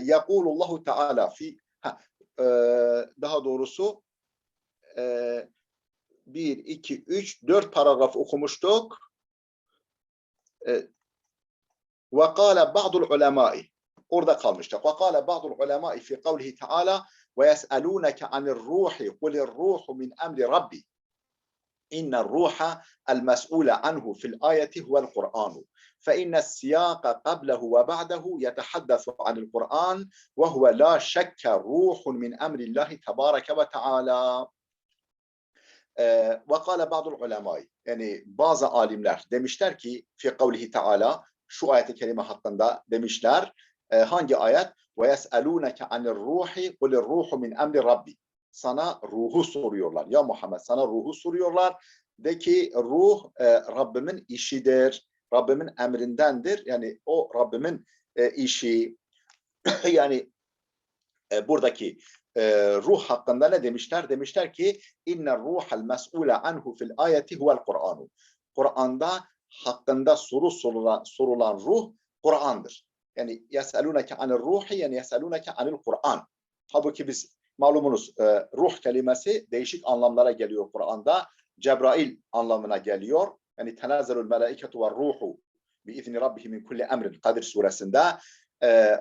Yekulullahu Teala fi daha doğrusu 1, 2, 3, 4 paragraf okumuştuk. Ve kâle ba'dul ulemâi. Orada kalmıştık. Ve kâle ba'dul ulemâi fi kavlihi Teala ve yes'elûneke anir ruhi kulir ruhu min emri rabbi. İnner ruha el mes'ule anhu fil ayeti huvel Kur'anu. فإن السياق قبله وبعده يتحدث عن القرآن وهو لا شك روح من أمر الله تبارك وتعالى. وقال بعض العلماء, yani bazı alimler demişler ki fi kavlihi Teala, şu ayet-i kerime hakkında demişler. Hangi ayet? Ve yes'elûneke anir ruhi kulir ruhu min emri rabbi. Sana ruhu soruyorlar. Ya Muhammed, sana ruhu soruyorlar. De ki ruh Rabbimin işidir. Rabbimin emrindendir. Yani o Rabbimin işi. Yani buradaki ruh hakkında ne demişler? Demişler ki inner ruhal mes'ule anhu fil ayeti huvel Kur'anu. Kur'an'da hakkında sorulan ruh Kur'an'dır. Yani yeselûneke anil ruhi, yani yeselûneke anil Kur'an. Halbuki biz malumunuz ruh kelimesi değişik anlamlara geliyor Kur'an'da. Cebrail anlamına geliyor. Yani tenazzelul melaiketu ve ruhu biizni rabbihi min kulli emrin Kadir suresinde.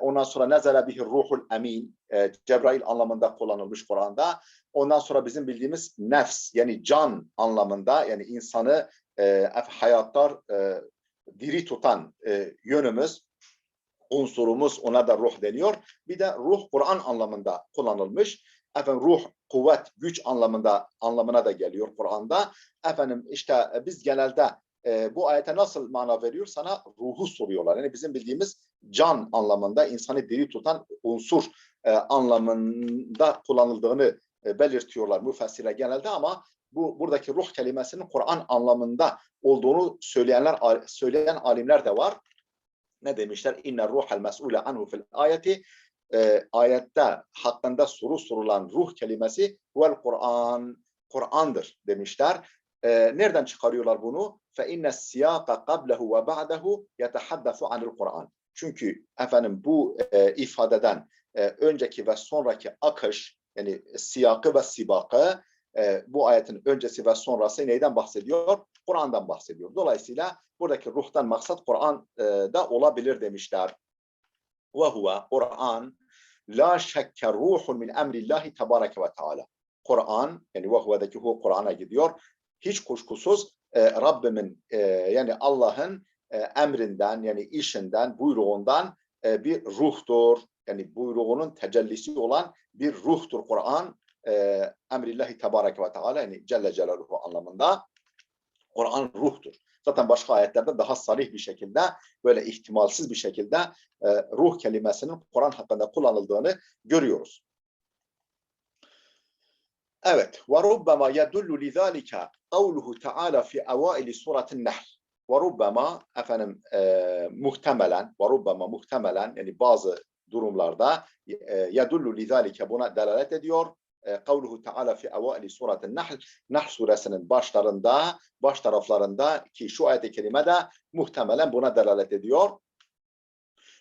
Ondan sonra nezele bihir ruhul emin, Cebrail anlamında kullanılmış Kur'an'da. Ondan sonra bizim bildiğimiz nefs, yani can anlamında, yani insanı hayatlar diri tutan yönümüz, unsurumuz, ona da ruh deniyor. Bir de ruh Kur'an anlamında kullanılmış. Efendim ruh, kuvvet, güç anlamına da geliyor Kur'an'da. Efendim işte biz genelde bu ayete nasıl mana veriyor? Sana ruhu soruyorlar. Yani bizim bildiğimiz can anlamında, insanı diri tutan unsur anlamında kullanıldığını belirtiyorlar müfessirler genelde, ama buradaki ruh kelimesinin Kur'an anlamında olduğunu söyleyen alimler de var. Ne demişler? İnne ruhel mes'ule anhu fil ayeti. Ayette hakkında sorulan ruh kelimesi vel Kur'an, Kur'an'dır demişler. Nereden çıkarıyorlar bunu? Fe inne siyaka qablehu ve ba'dehu yetehaddesu anil Kur'an. Çünkü efendim bu ifadeden önceki ve sonraki akış, yani siyakı ve sibakı, bu ayetin öncesi ve sonrası neyden bahsediyor? Kur'an'dan bahsediyor. Dolayısıyla buradaki ruhtan maksat Kur'an'da olabilir demişler. Ve huve Kur'an la şekke ruhun min emrillahi tebareke ve teala. Kur'an, yani ve huve'deki hu Kur'an'a gidiyor. Hiç kuşkusuz Rabbimin yani Allah'ın emrinden, yani işinden, buyruğundan bir ruhtur. Yani buyruğunun tecellisi olan bir ruhtur Kur'an. Emrillahi tebareke ve teala, yani Celle Celaluhu anlamında Kur'an ruhtur. Zaten başka ayetlerde daha sarih bir şekilde, böyle ihtimalsiz bir şekilde ruh kelimesinin Kur'an hakkında kullanıldığını görüyoruz. Evet. Ve rubbema yedullu lizalike kavluhu Teala fi evaili suretin Nehl. Ve rubbema efendim muhtemelen, ve rubbema muhtemelen, yani bazı durumlarda yedullu lizalike, buna delalet ediyor. Kavluhu Teala fi evaili suretin Nehl. Nehl suresinin baş taraflarında ki şu ayet-i kerime de muhtemelen buna delalet ediyor.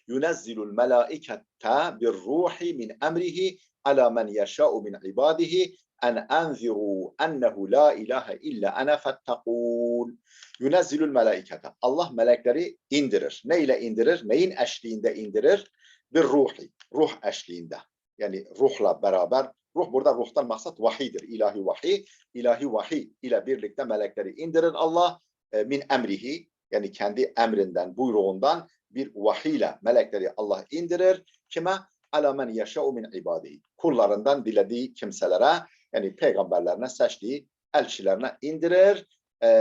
Yunezzilul melaikete bir ruhi min emrihi ala men yeşâ'u min ibadihi en enziru ennehu la ilahe illa ana fettekûn. Yunezzilul melaikete. Allah melekleri indirir. Ne ile indirir? Neyin eşliğinde indirir? Bir ruhi. Ruh eşliğinde. Yani ruhla beraber. Ruh, burada ruhtan maksat vahiydir. İlahi vahiy. İlahi vahiy ile birlikte melekleri indirir Allah. Min emrihi. Yani kendi emrinden, buyruğundan bir vahiy ile melekleri Allah indirir. Kime? Ala men yeşâ'u min ibadihi. Kullarından dilediği kimselere, yani peygamberlerine, seçtiği elçilerine indirir.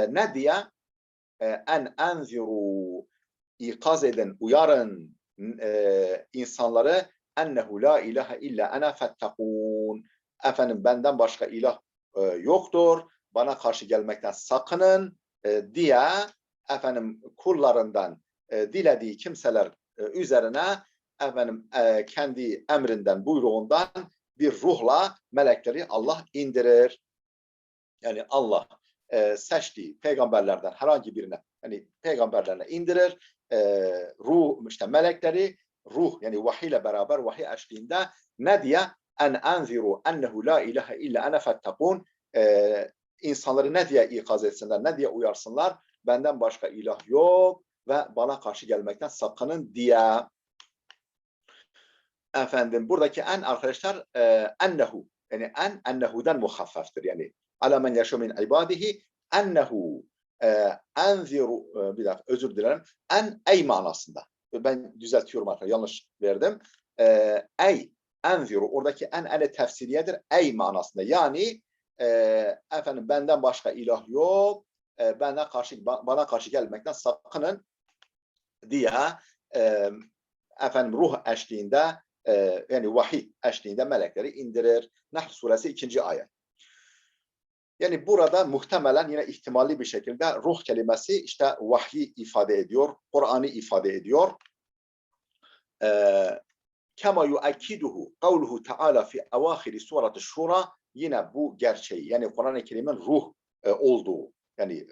Ne diye? En enziru, ikaz edin, uyarın insanları, ennehu la ilahe illa ana fettekûn. Efendim benden başka ilah yoktur. Bana karşı gelmekten sakının diye efendim kullarından dilediği kimseler üzerine efendim kendi emrinden, buyruğundan bir ruhla melekleri Allah indirir. Yani Allah seçtiği peygamberlerden herhangi birine, hani peygamberlerine indirir ruh, işte melekleri ruh yani vahiy ile beraber vahiy eşliğinde ne diye en enziru ennehu la ilahe illa ene fettekun insanları ne diye ikaz etsinler, ne diye uyarsınlar, benden başka ilah yok ve bana karşı gelmekten sakının diye. Efendim buradaki en arkadaşlar ennehu yani ennehu'dan muhaffeftır yani ala men yaşu min ibadihi ennehu enziru bir dakika özür dilerim ey manasında ben düzeltiyorum arkadaşlar yanlış verdim ey enziru oradaki ene tefsiriyedir ey manasında yani efendim benden başka ilah yok bana karşı gelmekten sakının diye efendim ruh eşliğinde yani vahiy eşliğinde melekleri indirir. Nahl suresi 2. ayet. Yani burada muhtemelen yine ihtimalli bir şekilde ruh kelimesi işte vahyi ifade ediyor, Kur'an'ı ifade ediyor. Kema yuakkiduhu kavluhu Teala fi avahiri surati Şura yine bu gerçeği yani Kur'an-ı Kerim'in ruh olduğu yani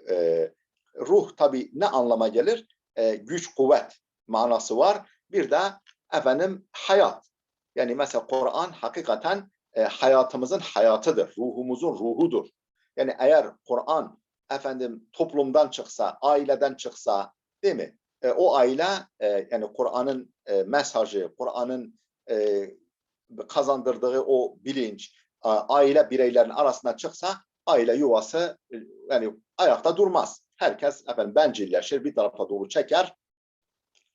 ruh tabi ne anlama gelir? Güç, kuvvet manası var. Bir de efendim hayat. Yani mesela Kur'an hakikaten hayatımızın hayatıdır. Ruhumuzun ruhudur. Yani eğer Kur'an efendim toplumdan çıksa, aileden çıksa değil mi? O aile yani Kur'an'ın mesajı, Kur'an'ın kazandırdığı o bilinç aile bireylerinin arasına çıksa aile yuvası yani ayakta durmaz. Herkes efendim bencilleşir, bir tarafa doğru çeker,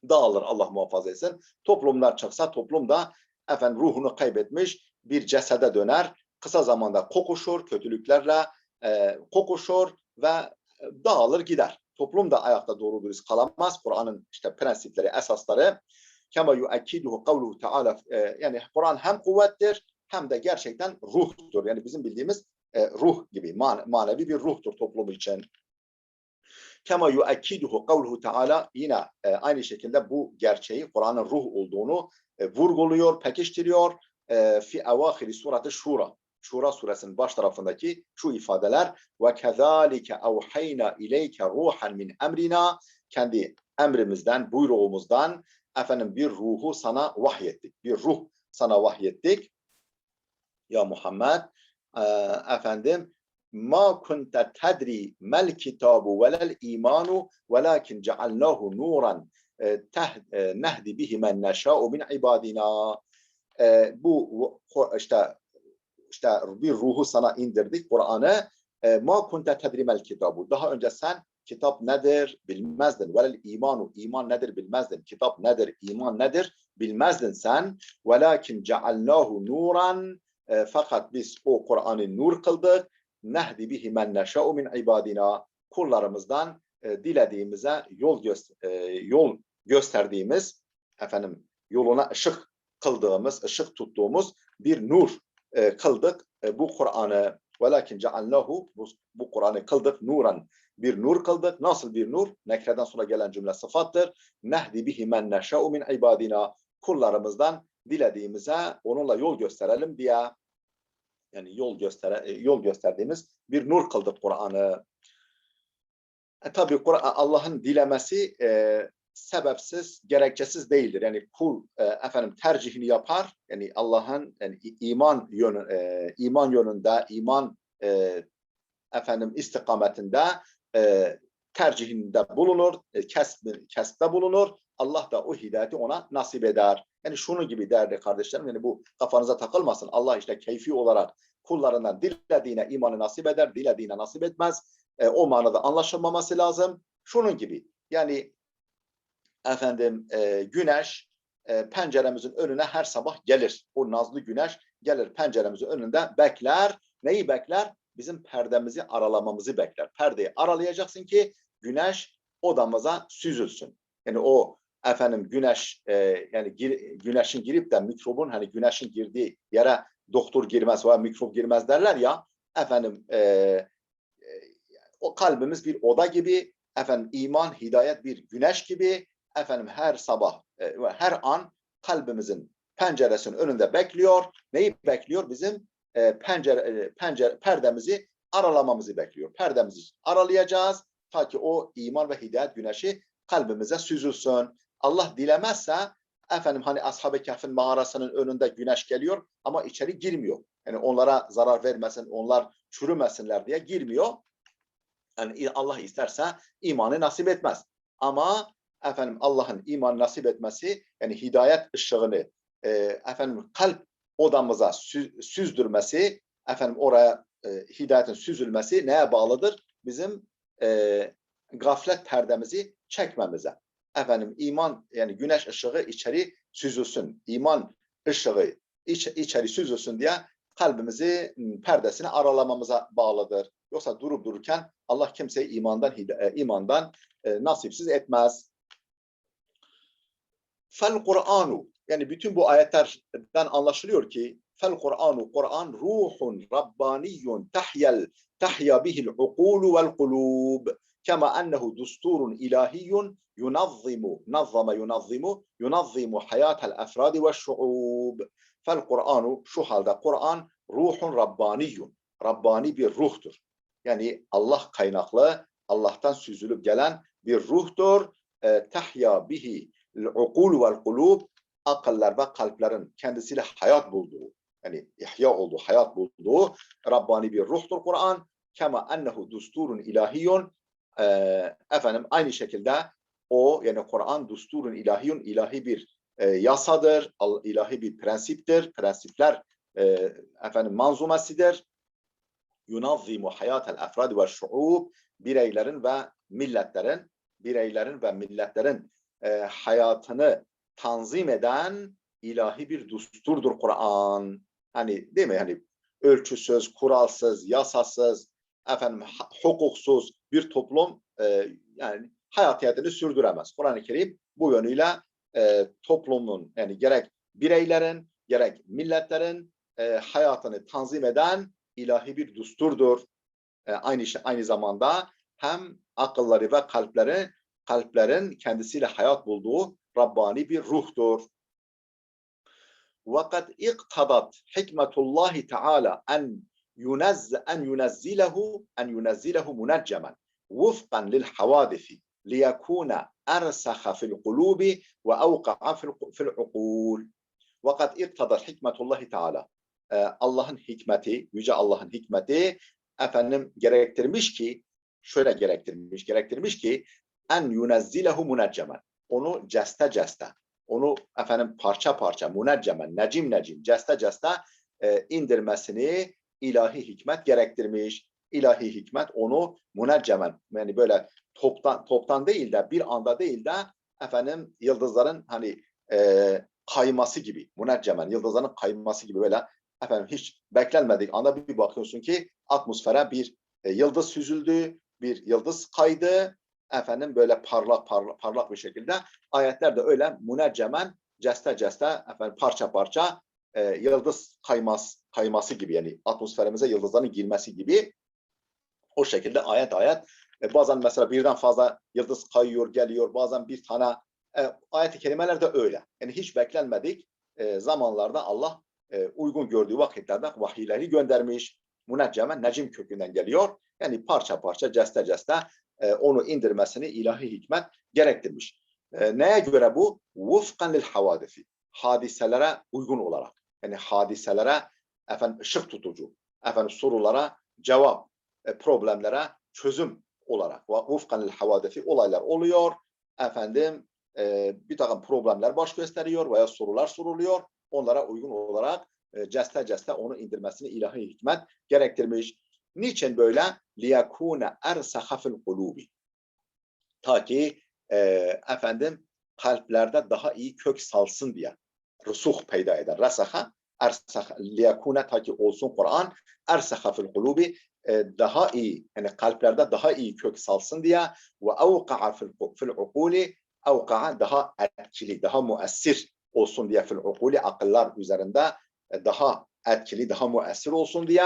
dağılır Allah muhafaza etsin. Toplumlar çıksa toplum da efendim ruhunu kaybetmiş bir cesede döner. Kısa zamanda kokuşur, kötülüklerle kokuşur ve dağılır gider. Toplum da ayakta doğru dürüst kalamaz. Kur'an'ın işte prensipleri, esasları kema yuakkiduhu kavluhu Teala yani Kur'an hem kuvvettir hem de gerçekten ruhtur. Yani bizim bildiğimiz ruh gibi manevi bir ruhtur toplum için. Kema yuakkiduhu kavluhu Teala yine aynı şekilde bu gerçeği Kur'an'ın ruh olduğunu vurguluyor, pekiştiriyor. Fi avahiri surati Şura. Şura suresinin baş tarafındaki şu ifadeler ve kezalike evhayna ileyke ruhan min emrina kendi emrimizden, buyruğumuzdan efendim bir ruhu sana vahyettik. Bir ruh sana vahyettik. Ya Muhammed efendim ma kunte tedri mel kitabu velel imanu velakin cealnahu nuran nehdi bihi men neşâ'u min ibadina bu işte bir ruhu sana indirdik Kur'an'ı ma kunte tedri mel kitabu daha önce sen kitap nedir bilmezdin velel imanu iman nedir bilmezdin kitap nedir iman nedir bilmezdin sen velakin cealnahu nuran fakat biz o Kur'an'ı nur kıldık. Nehdi bihi men neşâ'u min ibadina kullarımızdan dilediğimize yol gösterdiğimiz efendim yoluna ışık kıldığımız, ışık tuttuğumuz bir nur kıldık bu Kur'an'ı. Velakin cealnahu bu Kur'an'ı kıldık nuran bir nur kıldık. Nasıl bir nur? Nekreden sonra gelen cümle sıfattır. Nehdi bihi men neşâ'u min ibadina kullarımızdan dilediğimize onunla yol gösterelim diye yani yol gösterdiğimiz bir nur kıldık Kur'an'ı. Tabii Allah'ın dilemesi sebepsiz, gerekçesiz değildir. Yani kul efendim tercihini yapar. Yani Allah'ın yani iman yönünde, efendim istikametinde tercihinde bulunur, kesbde bulunur. Allah da o hidayeti ona nasip eder. Yani şunu gibi değerli kardeşlerim, yani bu kafanıza takılmasın. Allah işte keyfi olarak kullarından dilediğine imanı nasip eder, dilediğine nasip etmez. O manada anlaşılmaması lazım. Şunun gibi, yani efendim güneş penceremizin önüne her sabah gelir. O nazlı güneş gelir penceremizin önünde bekler. Neyi bekler? Bizim perdemizi aralamamızı bekler. Perdeyi aralayacaksın ki güneş odamıza süzülsün. Yani o efendim güneş yani güneşin girip de mikrobun hani güneşin girdiği yere doktor girmez veya mikrop girmez derler ya efendim o kalbimiz bir oda gibi efendim iman, hidayet bir güneş gibi efendim her sabah ve her an kalbimizin penceresinin önünde bekliyor. Neyi bekliyor? Bizim perdemizi aralamamızı bekliyor. Perdemizi aralayacağız ta ki o iman ve hidayet güneşi kalbimize süzülsün. Allah dilemezse Efendim hani Ashab-ı Kehf'in mağarasının önünde güneş geliyor ama içeri girmiyor. Yani onlara zarar vermesin, onlar çürümesinler diye girmiyor. Yani Allah isterse imanı nasip etmez. Ama efendim Allah'ın iman nasip etmesi, yani hidayet ışığını efendim kalp odamıza süzdürmesi, efendim oraya hidayetin süzülmesi neye bağlıdır? Bizim gaflet perdemizi çekmemize. Efendim iman, yani güneş ışığı içeri süzülsün. İman ışığı içeri süzülsün diye kalbimizi perdesini aralamamıza bağlıdır. Yoksa durup dururken Allah kimseyi imandan nasipsiz etmez. Fel Kur'anu, yani bütün bu ayetlerden anlaşılıyor ki fel Kur'anu, Kur'an ruhun rabbaniyyun tahya bihil ukulu vel kulub kema ennehu dusturun ilahiyyun yunazzimu hayatel efradi ve şuub. Fel Kur'anu, şu halde Kur'an ruhun rabbaniyyun, rabbani bir ruhtur. Yani Allah kaynaklı, Allah'tan süzülüp gelen bir ruhtur. Tahya bihi ukul vel kulub, akıllar ve kalplerin kendisiyle hayat bulduğu, yani ihya olduğu, hayat bulduğu Rabbani bir ruhtur Kur'an. Kema ennehu dusturun ilahiyyun, efendim aynı şekilde o, yani Kur'an dusturun ilahiyyun, ilahi bir yasadır, ilahi bir prensiptir, prensipler efendim manzumesidir. Yunazzimu hayatel efradi ve şuub, bireylerin ve milletlerin hayatını tanzim eden ilahi bir düsturdur Kur'an. Hani değil mi? Hani ölçüsüz, kuralsız, yasasız, efendim hukuksuz bir toplum yani hayatiyetini sürdüremez. Kur'an-ı Kerim bu yönüyle toplumun, yani gerek bireylerin gerek milletlerin hayatını tanzim eden ilahi bir düsturdur. Aynı zamanda hem akılları ve kalplerin kendisiyle hayat bulduğu Rabbani bir ruhtur. وَقَدْ اِقْتَضَتْ حِكْمَةُ اللّٰهِ تَعَالَى أَنْ يُنَزِّلَهُ مُنَجَّمًا وُفْقًا لِلْحَوَادِثِ لِيَكُونَ أَرْسَخَ فِي الْقُلُوبِ وَأَوْقَعَ فِي الْعُقُولِ. وَقَدْ اِقْتَضَتْ حِكْمَةُ اللّٰهِ تَعَالَى, Allah'ın hikmeti, Yüce Allah'ın hikmeti efendim gerektirmiş ki en yunezzilehu muneccemen, onu ceste, onu efendim parça muneccemen, necim ceste indirmesini ilahi hikmet gerektirmiş. İlahi hikmet onu muneccemen, yani böyle toptan değil de bir anda değil de efendim yıldızların hani kayması gibi, muneccemen yıldızların kayması gibi, böyle efendim hiç beklenmedik anda bir bakıyorsun ki atmosfere bir yıldız süzüldü, bir yıldız kaydı, efendim böyle parlak bir şekilde. Ayetler de öyle muneccemen, ceste efendim parça yıldız kayması gibi, yani atmosferimize yıldızların girmesi gibi, o şekilde ayet bazen mesela birden fazla yıldız kayıyor geliyor, bazen bir tane ayet-i kerimeler de öyle. Yani hiç beklenmedik zamanlarda Allah uygun gördüğü vakitlerde vahiyleri göndermiş. Muneccemen necim kökünden geliyor. Yani parça ceste onu indirmesini ilahi hikmet gerektirmiş. Neye göre bu? Vufkan lil havadifi. Hadiselere uygun olarak. Yani hadiselere efendim ışık tutucu. Efendim sorulara cevap, problemlere çözüm olarak. Vufkan lil havadifi, olaylar oluyor. Efendim bir takım problemler baş gösteriyor veya sorular soruluyor. Onlara uygun olarak ceste onu indirmesini ilahi hikmet gerektirmiş. Niçin böyle? لِيَكُونَ اَرْسَخَ فِي الْقُلُوبِ. Ta ki efendim kalplerde daha iyi kök salsın diye. Rusuh peyda eder. Rasaha, ersaha, liyakune, ta ki olsun Kur'an, ersaha fil kulubi, daha iyi, yani kalplerde daha iyi kök salsın diye, ve evka'a fil ukuli, evka'a daha etkili, daha müessir olsun diye, fil ukuli, akıllar üzerinde daha etkili, daha müessir olsun diye.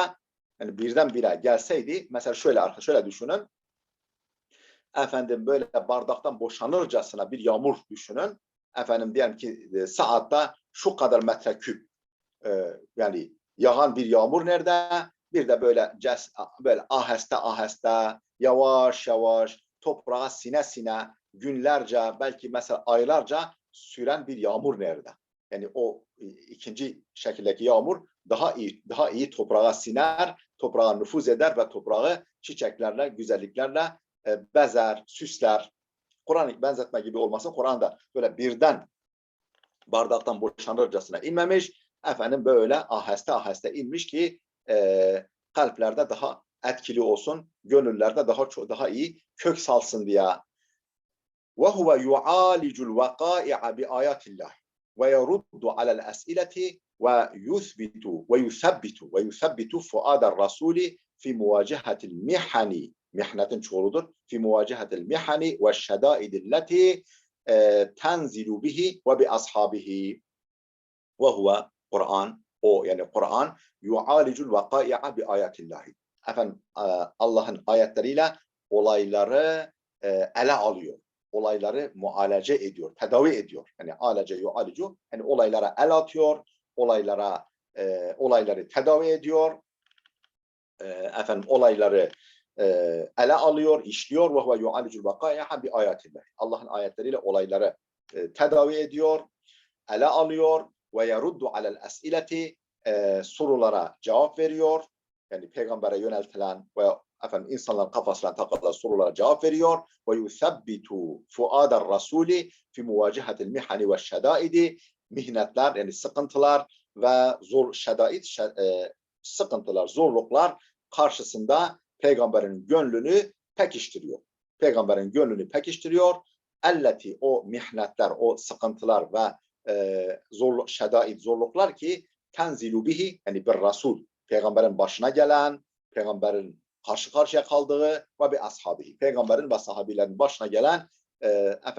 Yani birdenbire gelseydi, mesela şöyle düşünün, efendim böyle bardaktan boşanırcasına bir yağmur düşünün. Efendim diyelim ki saatte şu kadar metreküp yani yağan bir yağmur nerede? Bir de böyle aheste yavaş toprağa sine günlerce, belki mesela aylarca süren bir yağmur nerede? Yani o ikinci şekildeki yağmur daha iyi toprağa siner, toprağa nüfuz eder ve toprağı çiçeklerle, güzelliklerle bezer, süsler. Kur'an benzetme gibi olmasın. Kur'an'da böyle birden bardaktan boşanırcasına inmemiş. Efendim böyle aheste aheste inmiş ki kalplerde daha etkili olsun, gönüllerde daha iyi kök salsın diye. Ve huve yu'alicul vakai'a bi ayatillah ve yeruddu alel es'ileti ve yuthabbitu fuadar rasuli fi muvacehatil mihani, mihnetin çoğuludur, fi muvacehatil mihani ve şedaidilleti tenzilu bihi ve bi ashabihi. Ve huve Kur'an, o yani Kur'an yu'alicul vakai'a bi ayatillahi. Efendim Allah'ın ayetleriyle olayları ele alıyor. Olayları mualece ediyor, tedavi ediyor. Yani alece yu'alicu, yani olaylara el atıyor, olayları tedavi ediyor. Efendim olayları ele alıyor, işliyor. Ve huve yu'alicul vakai'a bi ayatillahi. Allah'ın ayetleriyle olayları tedavi ediyor, ele alıyor ve yeruddu alel es'ileti, sorulara cevap veriyor. Yani peygambere yöneltilen ve efendim insanların kafasına takılan sorulara cevap veriyor. Ve yuthabbitu fuadar rasuli fi muvacehatil mihani ve şedaidi, mihnetler yani sıkıntılar ve sıkıntılar, zorluklar karşısında peygamberin gönlünü pekiştiriyor. Peygamberin gönlünü pekiştiriyor. Elleti, o mihnetler, o sıkıntılar ve zorluklar ki tenzilu bihi, yani bir Resul, peygamberin başına gelen, peygamberin karşı karşıya kaldığı ve bir ashabihi, peygamberin ve sahabilerin başına gelen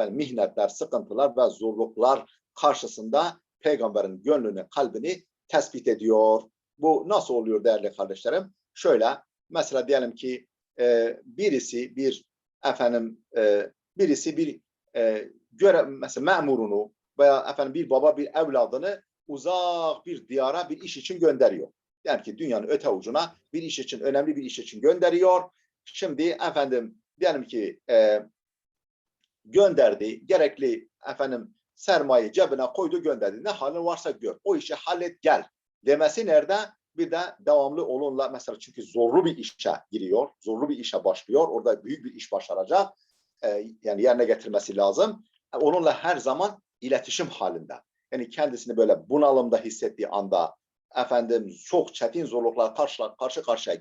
mihnetler, sıkıntılar ve zorluklar karşısında peygamberin gönlünü, kalbini tespit ediyor. Bu nasıl oluyor değerli kardeşlerim? Şöyle, mesela diyelim ki birisi mesela memurunu veya bir baba bir evladını uzak bir diyara bir iş için gönderiyor. Yani ki dünyanın öte ucuna bir iş için, önemli bir iş için gönderiyor. Şimdi diyelim ki gönderdi, gerekli sermayeyi cebine koydu, gönderdi. Ne halin varsa gör. O işi hallet gel demesi nerede? Bir de devamlı onunla mesela, çünkü zorlu bir işe giriyor, zorlu bir işe başlıyor. Orada büyük bir iş başaracak. Yani yerine getirmesi lazım. Onunla her zaman iletişim halinde. Yani kendisini böyle bunalımda hissettiği anda, çok çetin zorluklar karşı karşıya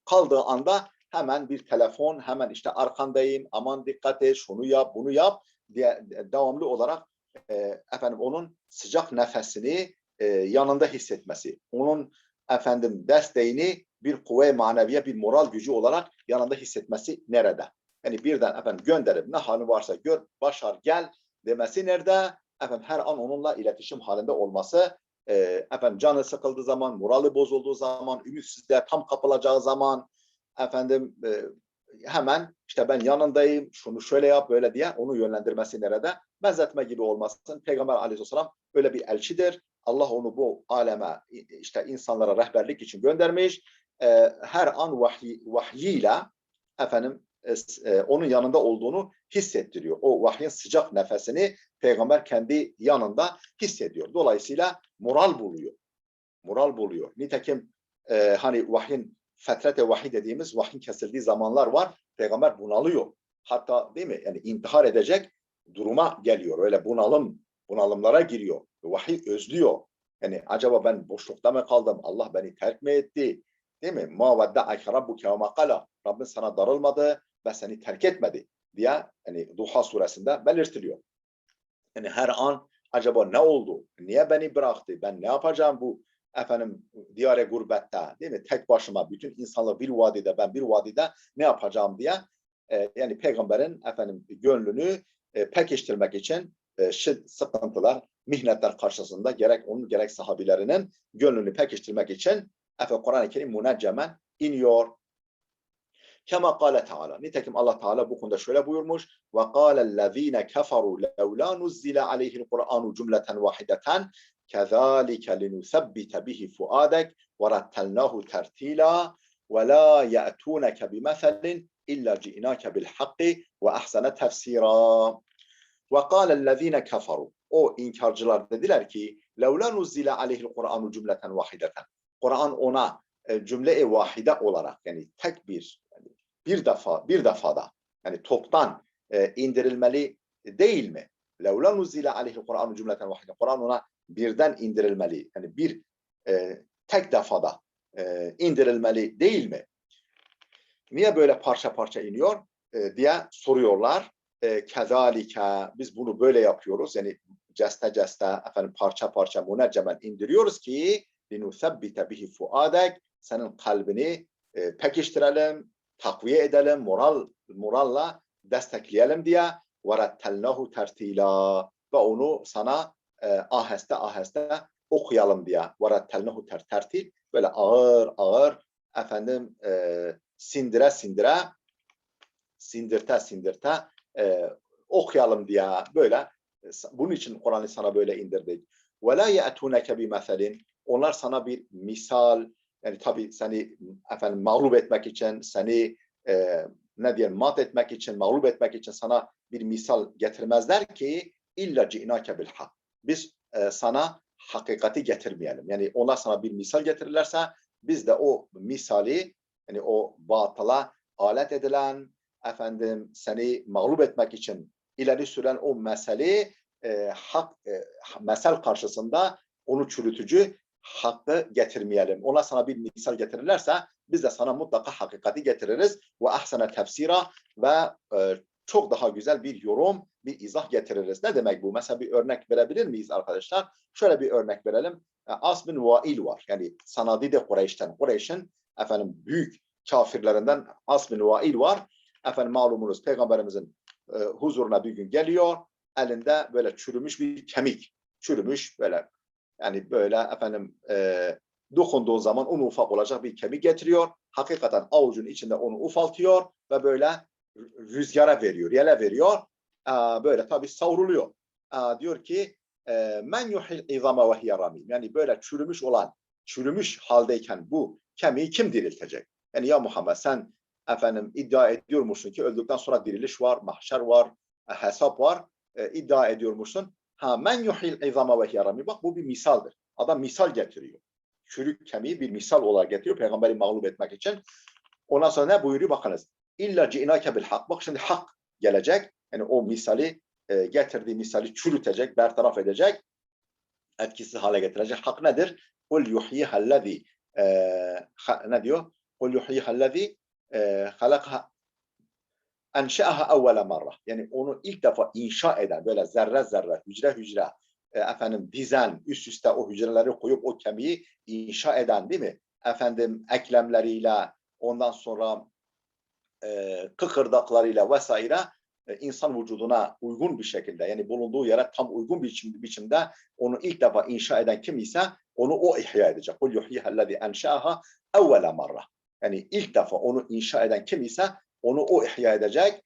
kaldığı anda hemen bir telefon, hemen işte arkandayım, aman dikkat et, şunu yap, bunu yap diye devamlı olarak onun sıcak nefesini yanında hissetmesi, onun desteğini bir kuvve maneviye, bir moral gücü olarak yanında hissetmesi nerede? Yani birden gönderip ne hali varsa gör, başar, gel demesi nerede? Her an onunla iletişim halinde olması, canı sıkıldığı zaman, morali bozulduğu zaman, ümitsizliğe tam kapılacağı zaman, hemen işte ben yanındayım, şunu şöyle yap, böyle diye onu yönlendirmesi nerede? Benzetme gibi olmasın. Peygamber Aleyhisselam öyle bir elçidir. Allah onu bu aleme, işte insanlara rehberlik için göndermiş. Her an vahyiyle onun yanında olduğunu hissettiriyor. O vahyin sıcak nefesini peygamber kendi yanında hissediyor. Dolayısıyla moral buluyor. Nitekim vahyin fetrete vahiy dediğimiz, vahyin kesildiği zamanlar var. Peygamber bunalıyor. Hatta değil mi? Yani intihar edecek duruma geliyor. Öyle bunalımlara giriyor. Vahiy özlüyor. Yani acaba ben boşlukta mı kaldım? Allah beni terk mi etti? Değil mi? Ma vedda'ake rabbuke ve ma qala. Rabbin sana darılmadı ve seni terk etmedi diye Duha suresinde belirtiliyor. Yani her an acaba ne oldu? Niye beni bıraktı? Ben ne yapacağım bu diyare gurbette, değil mi? Tek başıma, bütün insanlar bir vadide, ben bir vadide ne yapacağım diye yani peygamberin gönlünü pekiştirmek için sıkıntılar, mihnetler karşısında gerek onun gerek sahabilerinin gönlünü pekiştirmek için Kur'an-ı Kerim müneccemen iniyor. Kema kâle Teala. Nitekim Allah Teala bu konuda şöyle buyurmuş. Ve kâlellezîne keferû levlâ nuzzile aleyhil Kur'anu cümleten vahideten kezâlike linusebbite bihi fuâdek ve rattelnâhu tertîlâ ve lâ ye'tûneke bimeselin illa ci'nâke bil hakki ve ahsene tefsîrâ. Ve kâlellezîne keferû. o inkarcılar dediler ki لَوْلَا نُزِّلَ عَلَيْهِ الْقُرْآنُ cümleten وَاحِدَةً. Kur'an ona cümle-i vahide olarak, yani tek bir, yani bir defada, yani toptan indirilmeli değil mi? لَوْلَا نُزِّلَ عَلَيْهِ الْقُرْآنُ cümleten وَاحِدَةً. Kur'an ona birden indirilmeli, yani tek defada indirilmeli değil mi? Niye böyle parça parça iniyor diye soruyorlar. Kezalike, biz bunu böyle yapıyoruz. Yani ceste efendim parça parça muneccemen indiriyoruz ki linusabbite bihi fuadek, senin kalbini pekiştirelim, takviye edelim, moralla destekleyelim diye verettelnahu tertila, ve onu sana aheste aheste okuyalım diye verettelnahu tertil, böyle ağır ağır efendim sindire sindire, sindirte sindirte okuyalım diye böyle. Bunun için Kur'an'ı sana böyle indirdik. وَلَا يَأْتُونَكَ بِمَثَلٍ. Onlar sana bir misal, yani tabii seni efendim mağlup etmek için, seni ne diyelim mat etmek için, mağlup etmek için sana bir misal getirmezler ki illa ci'nake bil hak. Biz sana hakikati getirmeyelim. Yani onlar sana bir misal getirirlerse biz de o misali, yani o batıla alet edilen, efendim seni mağlup etmek için ileri süren o meseleyi mesel karşısında onu çürütücü hakkı getirmeyelim. Ona sana bir misal getirirlerse biz de sana mutlaka hakikati getiririz ve ahsene tefsira, ve çok daha güzel bir yorum, bir izah getiririz. Ne demek bu? Mesela bir örnek verebilir miyiz arkadaşlar? Şöyle bir örnek verelim. As bin Vail var. Yani Sanadide Kureyş'ten. Kureyş'in efendim büyük kafirlerinden As bin Vail var. Efendim malumunuz Peygamberimizin huzuruna bir gün geliyor. Elinde böyle çürümüş bir kemik. Çürümüş böyle, yani böyle efendim dokunduğu zaman unu ufak olacak bir kemik getiriyor. Hakikaten avucun içinde onu ufaltıyor ve böyle rüzgara veriyor, yele veriyor. Böyle tabii savruluyor. Diyor ki men yuhil izama ve hiye ramim. Yani böyle çürümüş haldeyken bu kemiği kim diriltecek? Yani ya Muhammed, sen efendim iddia ediyormuşsun ki öldükten sonra diriliş var, mahşer var, hesap var. İddia ediyormuşsun. Men yuhil izama ve hiye ramim. Bak, bu bir misaldir. Adam misal getiriyor. Çürük kemiği bir misal olarak getiriyor peygamberi mağlup etmek için. Ondan sonra ne buyuruyor? Bakınız. İlla ci'nake bil hak. Bak şimdi hak gelecek. Yani o misali getirdiği misali çürütecek, bertaraf edecek, etkisiz hale getirecek. Hak nedir? Kul yuhyihellezî ne diyor? Kul yuhyihellezî halakaha enşe'aha evvele marra. Yani onu ilk defa inşa eden, böyle zerre zerre, hücre hücre efendim dizen, üst üste o hücreleri koyup o kemiği inşa eden, değil mi? Efendim eklemleriyle, ondan sonra kıkırdaklarıyla vesaire insan vücuduna uygun bir şekilde, yani bulunduğu yere tam uygun bir biçimde onu ilk defa inşa eden kim ise onu o ihya edecek. Kul yuhyihellezî enşâha evvele marra. Yani ilk defa onu inşa eden kim ise onu o ihya edecek.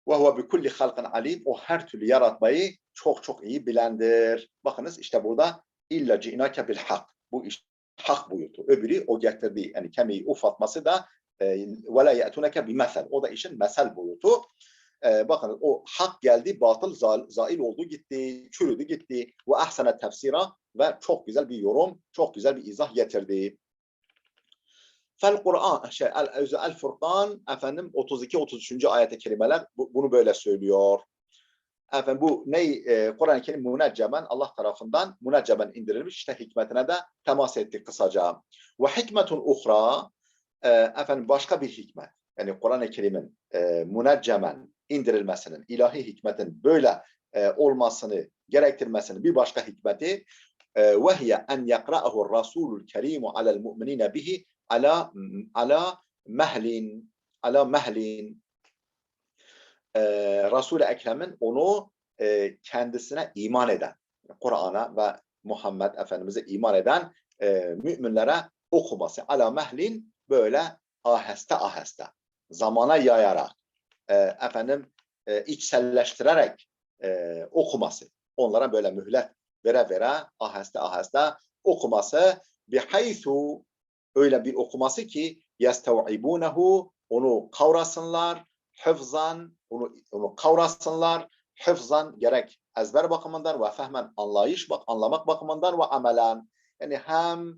Ve huve bi kulli halqin alim. O her türlü yaratmayı çok çok iyi bilendir. Bakınız işte burada illa ci'nake bil hak. Bu iş hak boyutu. Öbürü o getirdiği, yani kemiği ufatması da ve la ye'tuneke bi mesel. O da işin mesel boyutu. Bakın o hak geldi, batıl zail oldu gitti, çürüdü gitti. Ve ahsene tefsira, ve çok güzel bir yorum, çok güzel bir izah getirdi. Fel Kur'an, El Furkan efendim 32-33. ayet-i kerimeler bunu böyle söylüyor. Efendim bu ne? Kur'an-ı Kerim muneccemen, Allah tarafından muneccemen indirilmiş. İşte hikmetine de temas ettik kısaca. Ve hikmetun uhra, efendim başka bir hikmet. Yani Kur'an-ı Kerim'in muneccemen indirilmesinin, ilahi hikmetin böyle olmasını gerektirmesinin bir başka hikmeti ve hiye en yakra'ahu Rasulul Kerimu alel mu'minine bihi ala mehlin Resul-i Ekrem'in onu kendisine iman eden, Kur'an'a ve Muhammed Efendimiz'e iman eden müminlere okuması, ala mehlin, böyle aheste aheste, zamana yayarak, efendim içselleştirerek okuması, onlara böyle mühlet vere vere aheste aheste okuması, bihaythu, öyle bir okuması ki yestev'ibunehu, onu kavrasınlar, hıfzan, onu kavrasınlar, hıfzan gerek ezber bakımından ve fehmen anlamak bakımından ve amelen yani hem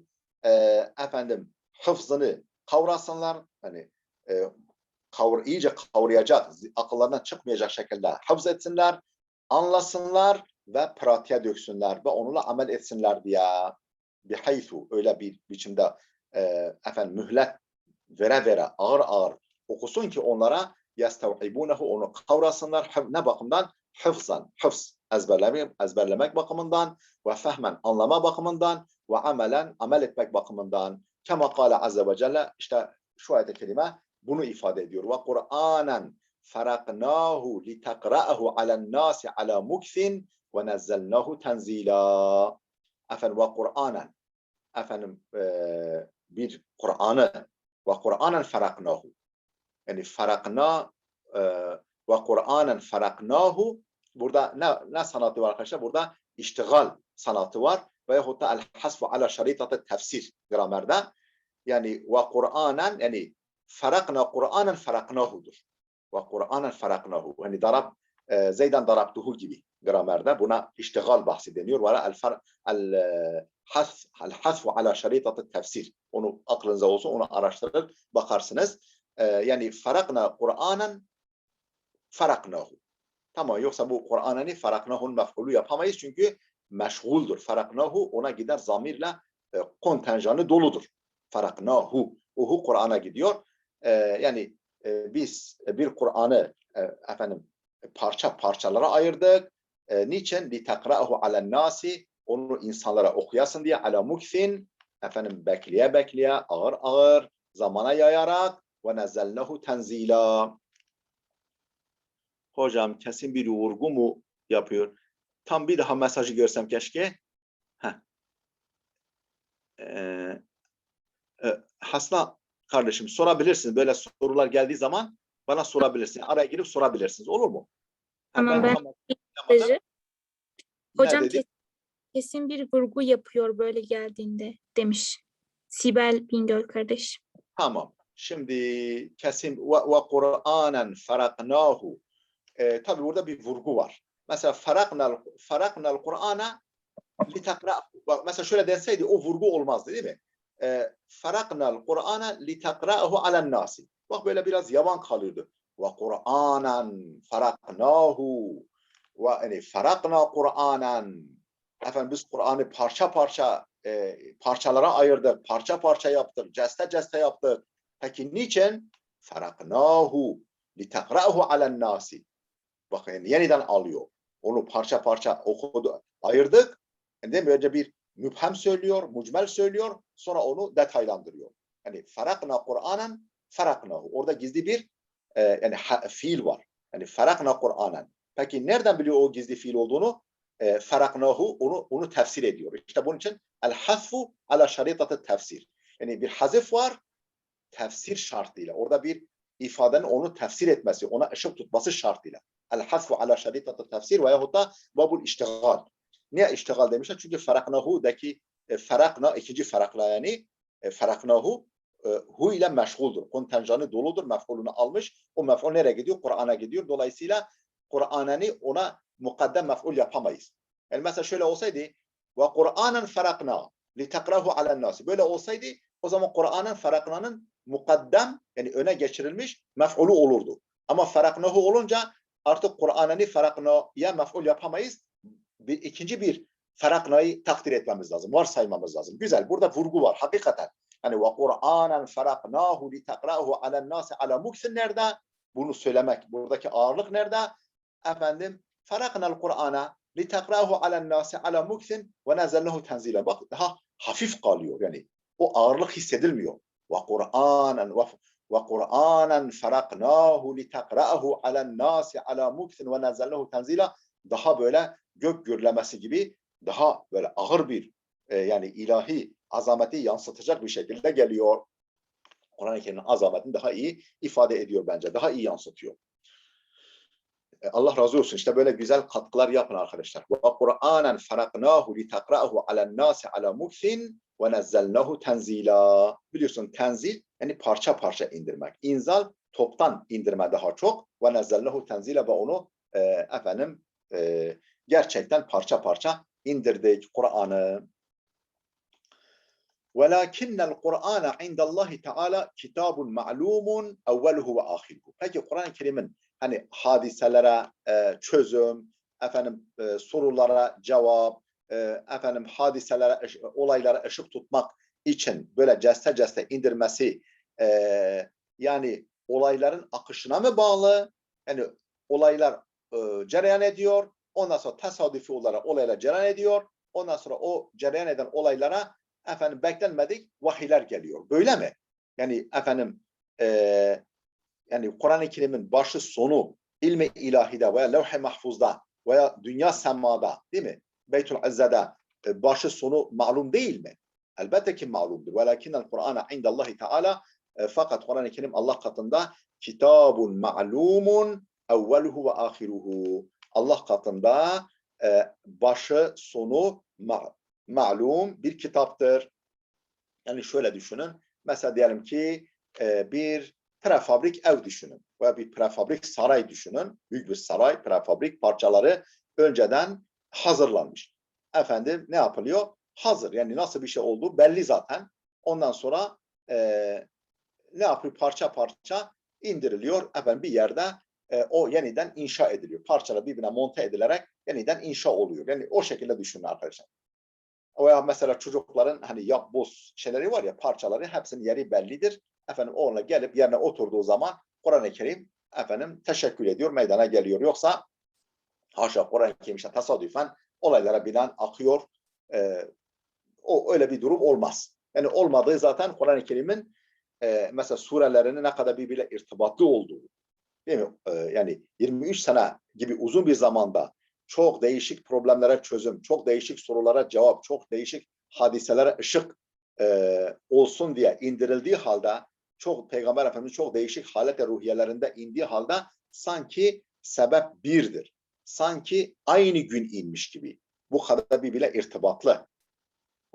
efendim hıfzını kavrasınlar hani iyice kavrayacak, akıllarından çıkmayacak şekilde hafız etsinler, anlasınlar ve pratiğe döksünler ve onunla amel etsinler diye bihaythu öyle bir biçimde efendim mühlet vere ağır ağır okusun ki onlara yestev'ibunehu onu kavrasınlar ne bakımdan? Hıfz ezberlemek bakımından ve fehmen anlama bakımından ve amelen amel etmek bakımından kema kâle azze ve celle işte şu ayet-i kerime bunu ifade ediyor. Ve Kur'anen faraknahu litakra'ahu alen nasi ala muksin ve nezzelnahu tenzila. Efendim ve Kur'anen efendim bir Kur'an'ı ve Kur'anen faraknahu yani farakna ve Kur'anen faraknahu burada ne sanatı var arkadaşlar? Burada iştigal sanatı var veyahut da el-hasfu ala şaritatı tefsir gramerde yani ve Kur'anen yani farakna Kur'anen faraknahu'dur. Ve Kur'anen faraknahu. Yani Zeyden darabtuhu gibi gramerde buna iştigal bahsi deniyor. Ve el-hasfu ala şaritatı tefsir. Onu aklınıza olsun, onu araştırır, bakarsınız. Yani farakna Kur'anen faraknahu. Tamam yoksa bu Kur'an'ı faraknahu'nun mef'ulü yapamayız çünkü meşguldür. Faraknahu ona gider zamirle kontenjanı doludur. Faraknahu. Uhu Kur'an'a gidiyor. Yani biz bir Kur'an'ı efendim parçalara ayırdık. Niçin? Litakra'ahu alen nasi onu insanlara okuyasın diye ala mukfin efendim bekleye ağır ağır zamana yayarak ve nezzelnehu tenzila. Hocam kesin bir vurgu mu yapıyor? Tam bir daha mesajı görsem keşke. Hasna kardeşim sorabilirsiniz. Böyle sorular geldiği zaman bana sorabilirsiniz. Araya girip sorabilirsiniz. Olur mu? Tamam ben hocam kesin bir vurgu yapıyor böyle geldiğinde demiş. Sibel Bingöl kardeş. Tamam. Şimdi kesin ve Kur'anen faraknahu. Tabii burada bir vurgu var. Mesela faraknal Kur'ana litakra. Mesela şöyle denseydi o vurgu olmazdı değil mi? Faraknal Kur'ana litakra'ahu alen nasi. Bak böyle biraz yavan kalıyordu. Ve Kur'anen faraknahu ve yani farakna Kur'anen efendim biz Kur'an'ı parçalara ayırdık, parça yaptık, ceste yaptık. Peki niçin? Faraknahu litakra'ahu alen nasi. Bakın yani yeniden alıyor. Onu parça okudu, ayırdık. Yani önce bir mübhem söylüyor, mucmel söylüyor, sonra onu detaylandırıyor. Yani farakna Kur'anen faraknahu. Orada gizli bir yani fiil var. Yani farakna Kur'anen. Peki nereden biliyor o gizli fiil olduğunu? Faraknahu onu tefsir ediyor. İşte bunun için el-hasfu ala şaritatı tefsir. Yani bir hazif var tefsir şartıyla. Orada bir ifadenin onu tefsir etmesi, ona ışık tutması şartıyla. El-hasfu ala şaritatı tefsir veyahut da babul iştigal. Niye iştigal demişler? Çünkü faraknahu'daki farakna, ikinci farakla yani faraknahu hu ile meşguldur. Kontenjanı doludur, mef'ulunu almış. O mef'ul nereye gidiyor? Kur'an'a gidiyor. Dolayısıyla Kur'an'ı ona mukaddem mef'ul yapamayız. Yani mesela şöyle olsaydı ve Kur'anen farakna litakrahu alen nasi. Böyle olsaydı o zaman Kur'an'ın faraknanın mukaddem yani öne geçirilmiş mef'ulü olurdu. Ama faraknahu olunca artık Kur'an'ı faraknaya mef'ul yapamayız. İkinci bir faraknayı takdir etmemiz lazım. Varsaymamız lazım. Güzel. Burada vurgu var. Hakikaten. Hani ve Kur'anen faraknahu litakrahu alen nasi ala muksin nerede? Bunu söylemek. Buradaki ağırlık nerede? Efendim faraknal Kur'ana litakrahu alen nasi ala muksin ve nezelnehu tenzila. Bak daha hafif kalıyor. Yani o ağırlık hissedilmiyor. Ve Kur'anen faraknahu litakrahu alen nasi ala muksin ve nezelnehu tenzila. Daha böyle gök gürlemesi gibi daha böyle ağır bir yani ilahi azameti yansıtacak bir şekilde geliyor. Kur'an-ı Kerim'in azametini daha iyi ifade ediyor bence. Daha iyi yansıtıyor. Allah razı olsun. İşte böyle güzel katkılar yapın arkadaşlar. Ve Kur'anen faraknahu litakra'ahu alen nasi ala muksin ve nezzelnahu tenzila. Biliyorsun tenzil yani parça indirmek. İnzal toptan indirme daha çok. Ve nezzelnahu tenzila ve onu gerçekten parça parça indirdik Kur'an'ı. وَلَكِنَّ الْقُرْآنَ عِنْدَ اللّٰهِ تَعَالَى كِتَابٌ مَعْلُومٌ اَوَّلُهُ وَآخِرُهُ. Peki Kur'an-ı Kerim'in hani hadiselere çözüm, sorulara cevap, hadiselere, olaylara ışık tutmak için böyle ceste ceste indirmesi yani olayların akışına mı bağlı? Yani olaylar cereyan ediyor. Ondan sonra tesadüfi olarak olaylar cereyan ediyor. Ondan sonra o cereyan eden olaylara beklenmedik vahiyler geliyor. Böyle mi? Yani yani Kur'an-ı Kerim'in başı sonu ilmi ilahide veya levh-i mahfuzda veya dünya semada değil mi? Beytül İzze'de başı sonu malum değil mi? Elbette ki malumdur. Velakinnel Kur'ane indallahi Teala fakat Kur'an-ı Kerim Allah katında kitabun ma'lumun evveluhu ve ahiruhu. Allah katında başı sonu malum bir kitaptır. Yani şöyle düşünün. Mesela diyelim ki bir prefabrik ev düşünün. Veya bir prefabrik saray düşünün. Büyük bir saray, prefabrik parçaları önceden hazırlanmış. Ne yapılıyor? Hazır. Yani nasıl bir şey olduğu belli zaten. Ondan sonra ne yapıyor? Parça parça indiriliyor. Bir yerde o yeniden inşa ediliyor. Parçalar birbirine monte edilerek yeniden inşa oluyor. Yani o şekilde düşünün arkadaşlar. Veya mesela çocukların hani yapboz şeyleri var ya, parçaları hepsinin yeri bellidir. Onunla gelip yerine oturduğu zaman Kur'an-ı Kerim teşekkür ediyor, meydana geliyor. Yoksa haşa Kur'an-ı Kerim işte tesadüfen olaylara binaen akıyor. O öyle bir durum olmaz. Yani olmadığı zaten Kur'an-ı Kerim'in mesela surelerinin ne kadar birbiriyle irtibatlı olduğu. Değil mi? Yani 23 sene gibi uzun bir zamanda çok değişik problemlere çözüm, çok değişik sorulara cevap, çok değişik hadiselere ışık olsun diye indirildiği halde Peygamber Efendimiz çok değişik halete ruhiyelerinde indiği halde sanki sebep birdir. Sanki aynı gün inmiş gibi. Bu kadar birbiriyle irtibatlı.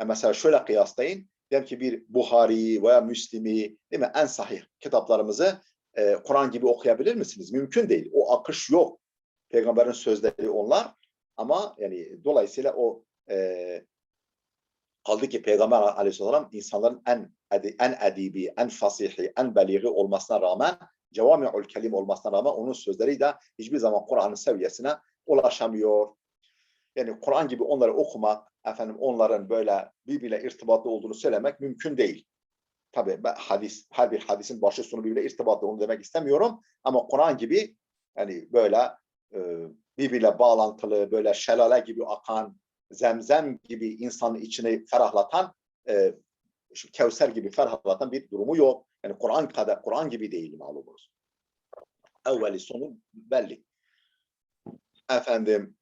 Mesela şöyle kıyaslayın. Diyelim ki bir Buhari veya Müslim'i, değil mi? En sahih kitaplarımızı Kur'an gibi okuyabilir misiniz? Mümkün değil. O akış yok. Peygamberin sözleri onlar. Ama yani dolayısıyla o kaldı ki Peygamber Aleyhisselam insanların en edibi, en fasihi, en beligi olmasına rağmen, cevami'ül kelim olmasına rağmen onun sözleri de hiçbir zaman Kur'an'ın seviyesine ulaşamıyor. Yani Kur'an gibi onları okumak, onların böyle birbiriyle irtibatlı olduğunu söylemek mümkün değil. Tabii her bir hadisin başı sonu birbiriyle irtibatlı olduğunu demek istemiyorum. Ama Kur'an gibi yani böyle birbiriyle bağlantılı, böyle şelale gibi akan, zemzem gibi insanın içini ferahlatan, Kevser gibi ferahlatan bir durumu yok. Yani Kur'an gibi değil malumunuz. Evveli sonu belli.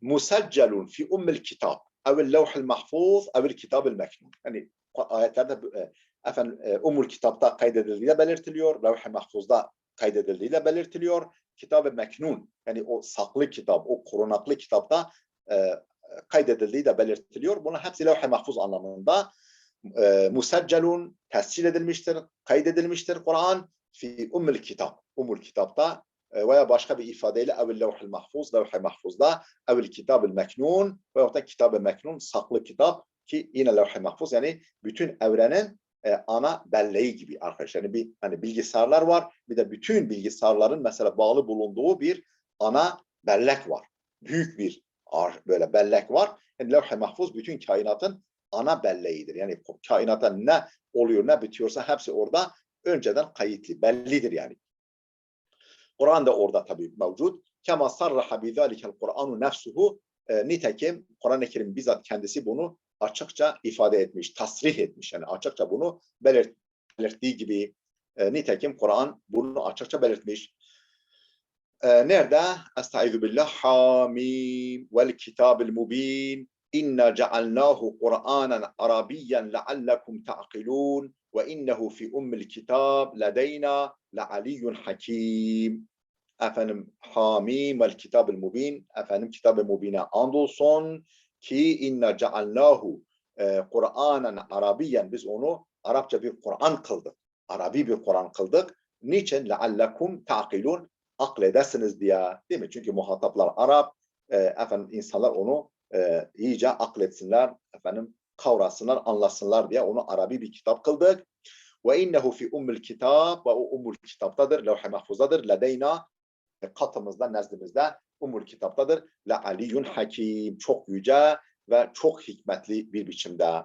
Museccelun fi ummil kitab evvel levhil mahfuz evvel kitabil meknun. Yani ayetlerde ummul kitapta kaydedildiği de belirtiliyor. Levh-i mahfuzda kaydedildiği de belirtiliyor. Kitab-ı meknun yani o saklı kitap, o korunaklı kitapta kaydedildiği de belirtiliyor. Bunun hepsi levh-i mahfuz anlamında. Museccelun tescil edilmiştir, kaydedilmiştir Kur'an fi ummul kitap. Ummul kitapta veya başka bir ifadeyle evvel levh-i mahfuz, levh-i mahfuzda evvel kitab-ı meknun veyahut da kitab-ı meknun saklı kitap ki yine levh-i mahfuz yani bütün evrenin ana belleği gibi arkadaşlar. Yani hani bilgisayarlar var. Bir de bütün bilgisayarların mesela bağlı bulunduğu bir ana bellek var. Büyük bir böyle bellek var. Yani levh-i mahfuz bütün kainatın ana belleğidir. Yani kainatta ne oluyor ne bitiyorsa hepsi orada önceden kayıtlı, bellidir yani. Kur'an da orada tabii mevcut. Kema sarraha bizalikel Kur'anu nefsuhu nitekim Kur'an-ı Kerim bizzat kendisi bunu açıkça ifade etmiş, tasrih etmiş. Yani açıkça bunu belirttiği gibi nitekim Kur'an bunu açıkça belirtmiş. Nerede? Estaizu billah. Hamim vel kitabil mubin. İnna cealnahu Kur'anen Arabiyyen leallekum ta'qilun ve innehu fi ummil kitab ledeyna lealiyyun hakim. Hamim vel kitabil mubin. Kitab-ı mubine andolsun ki inna cealnahu Kur'anen Arabiyyen, biz onu Arapça bir Kur'an kıldık. Arabi bir Kur'an kıldık. Niçin? Leallekum ta'qilun, akledesiniz diye. Değil mi? Çünkü muhataplar Arap. efendim insanlar onu iyice akletsinler, efendim kavrasınlar, anlasınlar diye onu Arabi bir kitap kıldık. Ve innehu fi ummul kitap, ve o ummul kitaptadır, levh-i mahfuzdadır. Ledeyna, katımızda, nezdimizde ummul kitaptadır. La aliyyun hakim, çok yüce ve çok hikmetli bir biçimde.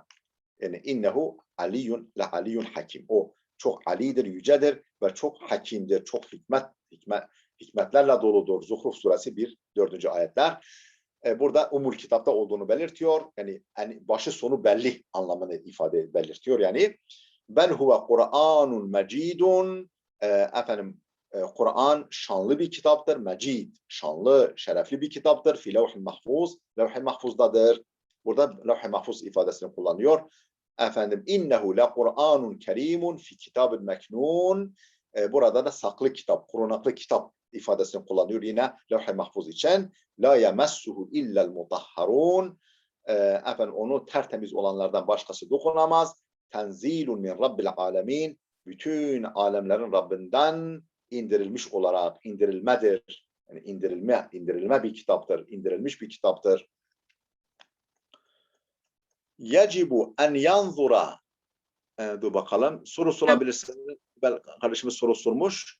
Yani innehu aliyyun, la aliyyun hakim. O çok alidir, yücedir ve çok hakimdir, çok hikmetlerle doludur. Zuhruf suresi 1-4. ayetler. Burada umul kitapta olduğunu belirtiyor. Yani başı sonu belli anlamını belirtiyor. Yani bel huve Kur'anun mecidun, efendim Kur'an şanlı bir kitaptır. Mecid, şanlı, şerefli bir kitaptır. Fi levh-i mahfuz, levh-i mahfuzdadır. Burada levh-i mahfuz ifadesini kullanıyor. Efendim innehu le Kur'anun kerimun fi kitabül meknun. Burada da saklı kitap, korunaklı kitap ifadesini kullanıyor yine levh-i mahfuz için. La yemessuhu illel mutahharun. Efendim onu tertemiz olanlardan başkası dokunamaz. Tenzilun min rabbil alemin. Bütün alemlerin Rabbinden indirilmiş olarak, indirilmedir. Yani indirilme bir kitaptır, indirilmiş bir kitaptır. Yecibu en yanzura. Dur bakalım. Soru sorabilirsiniz. Kardeşimiz soru sormuş.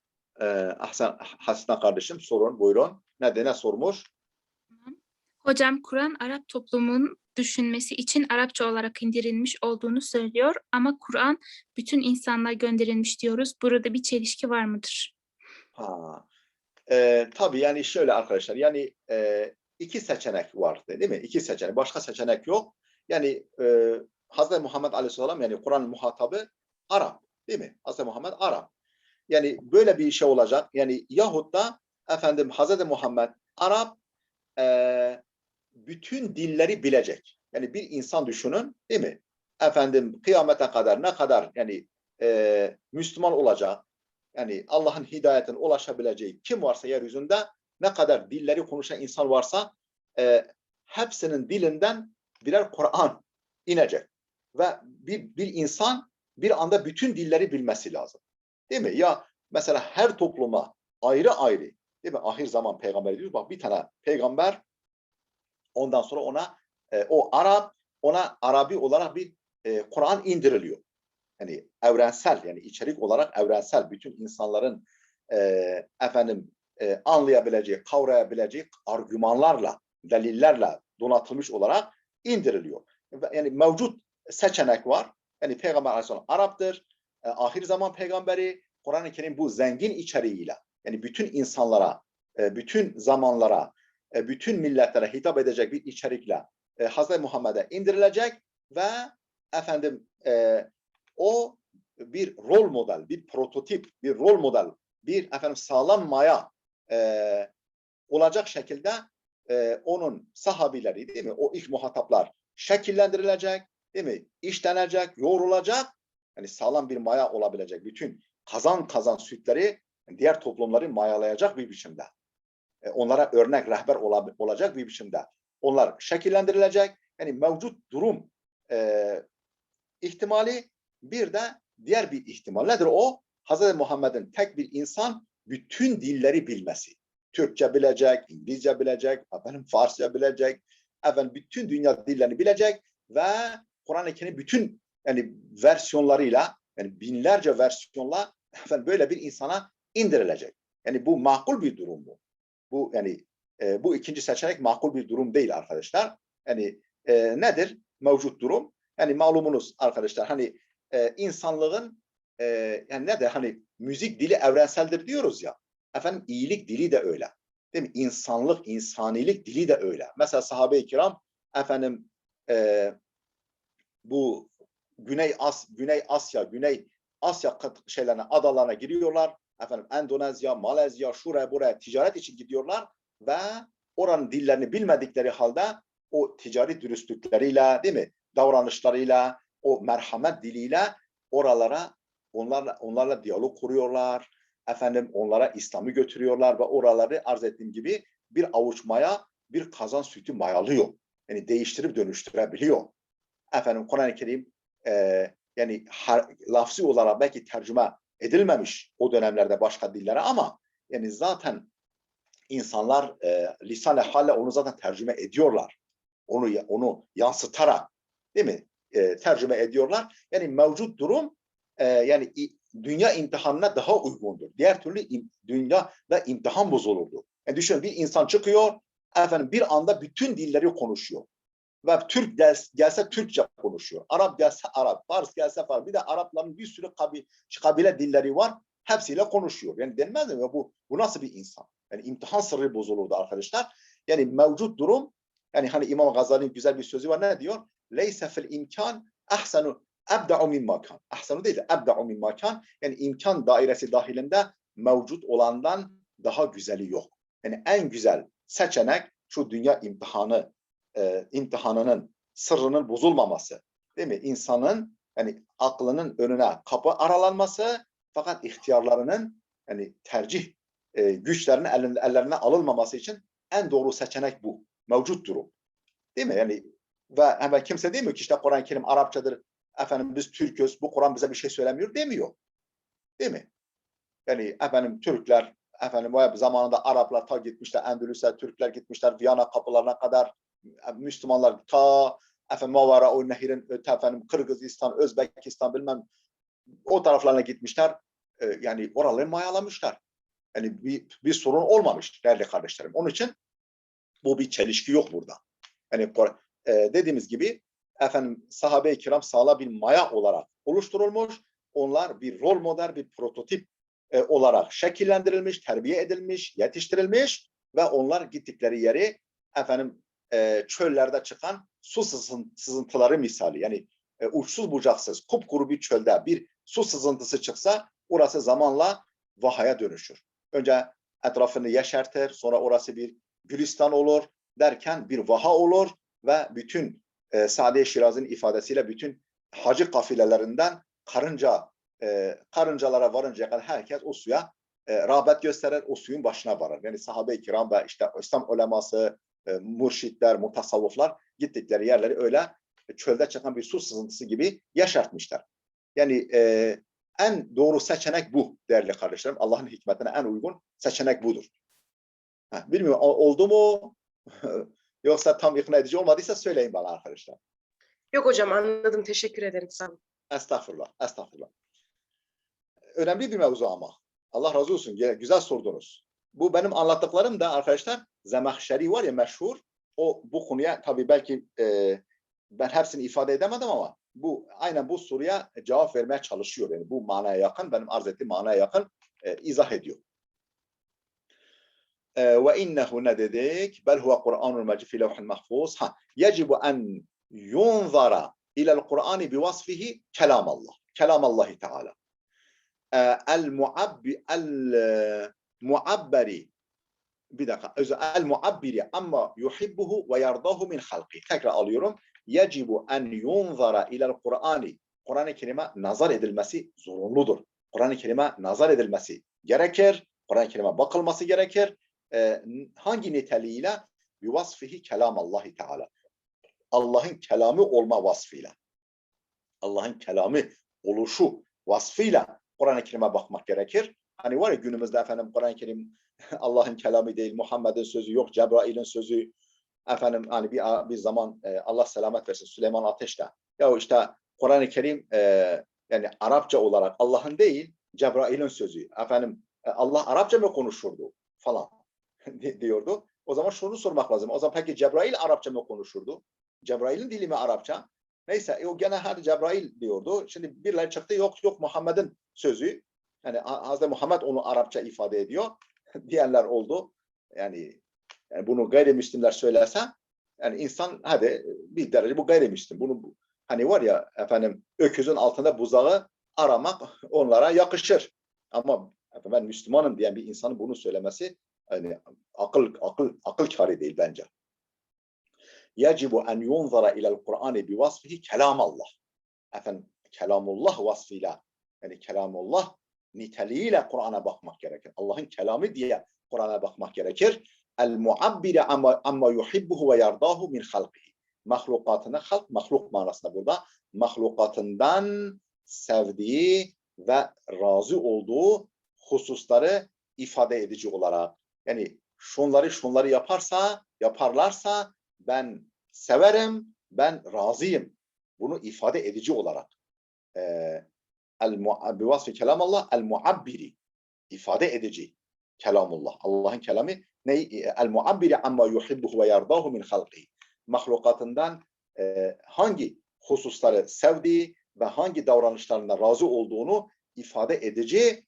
Hasna kardeşim sorun, buyurun. Ne sormuş? Hocam, Kur'an Arap toplumun düşünmesi için Arapça olarak indirilmiş olduğunu söylüyor ama Kur'an bütün insanlığa gönderilmiş diyoruz. Burada bir çelişki var mıdır? Tabii yani şöyle arkadaşlar, yani iki seçenek var değil mi? İki seçenek. Başka seçenek yok. Yani Hz. Muhammed Aleyhisselam, yani Kur'an muhatabı Arap değil mi? Hz. Muhammed Arap. Yani böyle bir şey olacak. Yani yahut da efendim Hz. Muhammed Arap, bütün dilleri bilecek. Yani bir insan düşünün değil mi? Efendim kıyamete kadar ne kadar yani Müslüman olacak, yani Allah'ın hidayetine ulaşabileceği kim varsa yeryüzünde, ne kadar dilleri konuşan insan varsa hepsinin dilinden birer Kur'an inecek. Ve bir insan bir anda bütün dilleri bilmesi lazım. Değil mi? Ya mesela her topluma ayrı ayrı, değil mi? Ahir zaman peygamberi diyoruz. Bak bir tane peygamber, ondan sonra ona o Arap, ona Arabi olarak bir Kur'an indiriliyor. Yani evrensel, yani içerik olarak evrensel, bütün insanların efendim anlayabileceği, kavrayabileceği argümanlarla, delillerle donatılmış olarak indiriliyor. Yani mevcut seçenek var. Yani Peygamber Aleyhisselam Arap'tır. Ahir zaman peygamberi, Kur'an-ı Kerim bu zengin içeriğiyle, yani bütün insanlara, bütün zamanlara, bütün milletlere hitap edecek bir içerikle Hz. Muhammed'e indirilecek ve efendim o bir rol model, bir prototip, bir rol model, bir efendim sağlam maya olacak şekilde onun sahabileri, değil mi? O ilk muhataplar şekillendirilecek, değil mi? İşlenecek, yoğrulacak. Yani sağlam bir maya olabilecek. Bütün kazan sütleri diğer toplumları mayalayacak bir biçimde. Onlara örnek, rehber olacak bir biçimde. Onlar şekillendirilecek. Yani mevcut durum ihtimali, bir de diğer bir ihtimal. Nedir o? Hz. Muhammed'in tek bir insan bütün dilleri bilmesi. Türkçe bilecek, İngilizce bilecek, Farsça bilecek, bütün dünya dillerini bilecek ve Kur'an-ı Kerim bütün yani versiyonlarıyla, yani binlerce versiyonla böyle bir insana indirilecek. Yani bu makul bir durum bu. Bu yani bu ikinci seçenek makul bir durum değil arkadaşlar. Yani nedir mevcut durum? Yani malumunuz arkadaşlar, hani insanlığın yani ne de hani müzik dili evrenseldir diyoruz ya. Efendim iyilik dili de öyle. Değil mi? İnsanlık, insanilik dili de öyle. Mesela sahabe-i kiram efendim bu Güney Asya şeylerine, adalarına giriyorlar. Efendim Endonezya, Malezya, şuraya buraya ticaret için gidiyorlar ve oranın dillerini bilmedikleri halde o ticari dürüstlükleriyle, değil mi? Davranışlarıyla, o merhamet diliyle oralara, onlarla diyalog kuruyorlar. Efendim onlara İslam'ı götürüyorlar ve oraları arz ettiğim gibi bir avuç maya, bir kazan sütü mayalıyor. Yani değiştirip dönüştürebiliyor. Efendim Kur'an-ı Kerim yani lafzi olarak belki tercüme edilmemiş o dönemlerde başka dillere, ama yani zaten insanlar lisan-ı halle onu zaten tercüme ediyorlar. Onu yansıtarak, değil mi? Tercüme ediyorlar. Yani mevcut durum yani dünya imtihanına daha uygundur. Diğer türlü dünyada imtihan bozulurdu. Yani düşünün, bir insan çıkıyor, efendim bir anda bütün dilleri konuşuyor. Ve Türk gelse Türkçe konuşuyor. Arap gelse Arap, Fars gelse Fars. Bir de Arapların bir sürü kabile dilleri var. Hepsiyle konuşuyor. Yani denmez mi? Bu nasıl bir insan? Yani imtihan sırrı bozulurdu arkadaşlar. Yani mevcut durum, yani hani İmam Gazali'nin güzel bir sözü var. Ne diyor? Leyse fil imkan ahsanu ebda'u mimma kan. Ahsanu değil de ebda'u mimma kan. Yani imkan dairesi dahilinde mevcut olandan daha güzeli yok. Yani en güzel seçenek şu dünya imtihanının sırrının bozulmaması, değil mi? İnsanın yani aklının önüne kapı aralanması, fakat ihtiyarlarının yani tercih güçlerinin ellerine alınmaması için en doğru seçenek bu. Mevcut durum. Değil mi? Yani ve hemen kimse demiyor ki işte Kur'an-ı Kerim Arapçadır. Efendim biz Türk'üz, bu Kur'an bize bir şey söylemiyor demiyor. Değil mi? Yani efendim Türkler, efendim zamanında Araplar ta gitmişler Endülüs'e, Türkler gitmişler Viyana kapılarına kadar, Müslümanlar ta efendim Mavara o nehirin öte, efendim Kırgızistan, Özbekistan bilmem o taraflarına gitmişler. Yani oraları mayalamışlar. Yani bir sorun olmamış değerli kardeşlerim. Onun için bu bir çelişki yok burada. Yani dediğimiz gibi efendim sahabe-i kiram sağlam bir maya olarak oluşturulmuş. Onlar bir rol model, bir prototip olarak şekillendirilmiş, terbiye edilmiş, yetiştirilmiş ve onlar gittikleri yeri efendim çöllerde çıkan su sızıntıları misali. Yani uçsuz bucaksız, kupkuru bir çölde bir su sızıntısı çıksa orası zamanla vahaya dönüşür. Önce etrafını yeşertir, sonra orası bir gülistan olur derken bir vaha olur ve bütün Sade-i Şiraz'ın ifadesiyle bütün hacı kafilelerinden karıncalara varıncaya kadar herkes o suya rağbet gösterir, o suyun başına varır. Yani sahabe-i kiram ve işte İslam uleması, mürşitler, mutasavvıflar gittikleri yerleri öyle çölde çıkan bir su sızıntısı gibi yaşartmışlar. Yani en doğru seçenek bu değerli kardeşlerim. Allah'ın hikmetine en uygun seçenek budur. Bilmiyorum oldu mu? Yoksa tam ikna edici olmadıysa söyleyin bana arkadaşlar. Yok hocam, anladım. Teşekkür ederim. Sağ olun. Estağfurullah, estağfurullah. Önemli bir mevzu ama. Allah razı olsun. Güzel sordunuz. Bu benim anlattıklarım da arkadaşlar, Zemahşeri var ya meşhur. Bu konuya tabii belki ben hepsini ifade edemedim ama aynen bu soruya cevap vermeye çalışıyor. Yani bu manaya yakın, benim arz ettiğim manaya yakın izah ediyor. Ve innehu ne dedik? Bel huve Kur'anul mecid fi levhil mahfuz. Yecibu en yunzara ilel Kur'ani bi vasfihi kelamallah. Kelamallahi Teala. El muabberi bir dakika. El muabbiri amma yuhibbuhu ve yardahu min halqi. Tekrar alıyorum. Yecibu en yunzara ilel Kur'ani. Kur'an-ı Kerim'e nazar edilmesi zorunludur. Kur'an-ı Kerim'e nazar edilmesi gerekir. Kur'an-ı Kerim'e bakılması gerekir. Hangi niteliğiyle? Bivasfihi kelamallahi Teala. Allah'ın kelamı olma vasfıyla. Allah'ın kelamı oluşu vasfıyla Kur'an-ı Kerim'e bakmak gerekir. Hani var ya günümüzde efendim Kur'an-ı Kerim Allah'ın kelamı değil, Muhammed'in sözü yok, Cebrail'in sözü. Efendim hani bir zaman Allah selamet versin Süleyman Ateş'te. Ya işte Kur'an-ı Kerim yani Arapça olarak Allah'ın değil, Cebrail'in sözü. Efendim Allah Arapça mı konuşurdu falan diyordu. O zaman şunu sormak lazım. O zaman peki Cebrail Arapça mı konuşurdu? Cebrail'in dili mi Arapça? Neyse o gene her Cebrail diyordu. Şimdi birileri çıktı yok Muhammed'in sözü. Yani Hazreti Muhammed onu Arapça ifade ediyor. Diyenler oldu. Yani bunu gayrimüslimler söylese yani insan hadi bir derece bu gayrimüslim. Bunu hani var ya efendim öküzün altında buzağı aramak onlara yakışır. Ama ben Müslümanım diyen bir insanın bunu söylemesi yani akıl kârı değil bence. Yecibu en yunzara ilel Kur'ani bi vasfihi kelamallah. Efendim kelamullah vasfıyla yani kelamullah niteliğiyle Kur'an'a bakmak gerekir. Allah'ın kelamı diye Kur'an'a bakmak gerekir. El muabbiri amma yuhibbuhu ve yardahu min halqihi. Mahlukatına halk mahluk manasında burada mahlukatından sevdiği ve razı olduğu hususları ifade edici olarak yani şunları yaparlarsa ben severim, ben razıyım. Bunu ifade edici olarak. Bivasfi kelamallah el-muabbiri. İfade edici kelamullah. Allah'ın kelamı ne? El-muabbiri amma yuhibbuhu ve yardahu min halqihi. Mahlukatından hangi hususları sevdiği ve hangi davranışlarına razı olduğunu ifade edici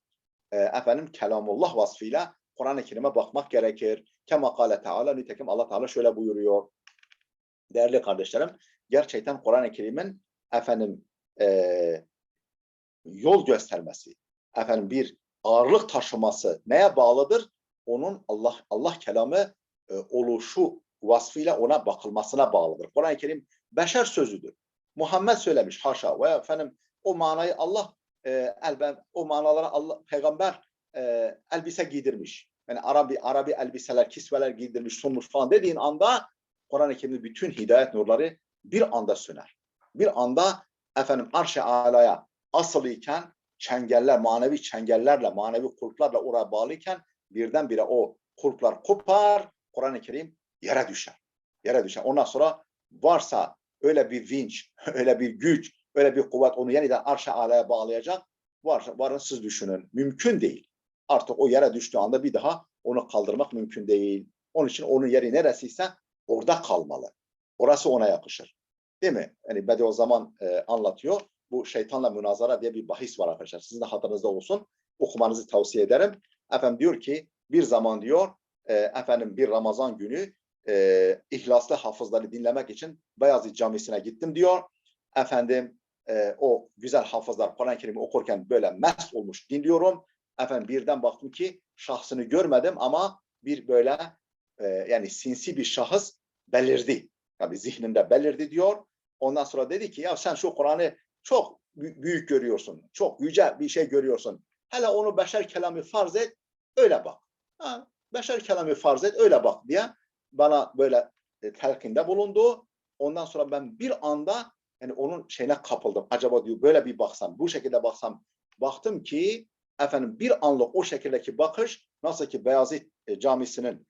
kelamullah vasfıyla Kur'an-ı Kerim'e bakmak gerekir. Kema kâle Teala, nitekim Allah Teala şöyle buyuruyor. Değerli kardeşlerim, gerçekten Kur'an-ı Kerim'in yol göstermesi, bir ağırlık taşıması neye bağlıdır? Onun Allah kelamı oluşu vasfıyla ona bakılmasına bağlıdır. Kur'an-ı Kerim beşer sözüdür. Muhammed söylemiş haşa ve o manayı Allah o manalara Allah peygamber elbise giydirmiş. Yani Arabi elbiseler, kisveler giydirmiş, sunmuş falan dediğin anda Kur'an-ı Kerim'de bütün hidayet nurları bir anda söner. Bir anda arş-ı alaya asılı iken çengeller, manevi çengellerle, manevi kulplarla oraya bağlıyken birdenbire o kulplar kopar, Kur'an-ı Kerim yere düşer. Yere düşer. Ondan sonra varsa öyle bir vinç, öyle bir güç, öyle bir kuvvet onu yeniden arş-ı alaya bağlayacak. Varın siz düşünün. Mümkün değil. Artık o yere düştüğü anda bir daha onu kaldırmak mümkün değil. Onun için onun yeri neresiyse orada kalmalı. Orası ona yakışır. Değil mi? Yani Bediüzzaman anlatıyor. Bu şeytanla münazara diye bir bahis var arkadaşlar. Sizin de hatırınızda olsun. Okumanızı tavsiye ederim. Diyor ki bir zaman diyor bir Ramazan günü ihlaslı hafızları dinlemek için Beyazıt Camisi'ne gittim diyor. O güzel hafızlar Kur'an-ı Kerim'i okurken böyle mest olmuş dinliyorum. Birden baktım ki şahsını görmedim ama bir böyle yani sinsi bir şahıs belirdi. Tabii zihninde belirdi diyor. Ondan sonra dedi ki ya sen şu Kur'an'ı çok büyük görüyorsun. Çok yüce bir şey görüyorsun. Hele onu beşer kelamı farz et, öyle bak. Beşer kelamı farz et, öyle bak diye bana böyle telkinde bulundu. Ondan sonra ben bir anda yani onun şeyine kapıldım. Acaba diyor böyle bir baksam, bu şekilde baksam. Baktım ki bir anlık o şekildeki bakış nasıl ki Beyazıt Camisi'nin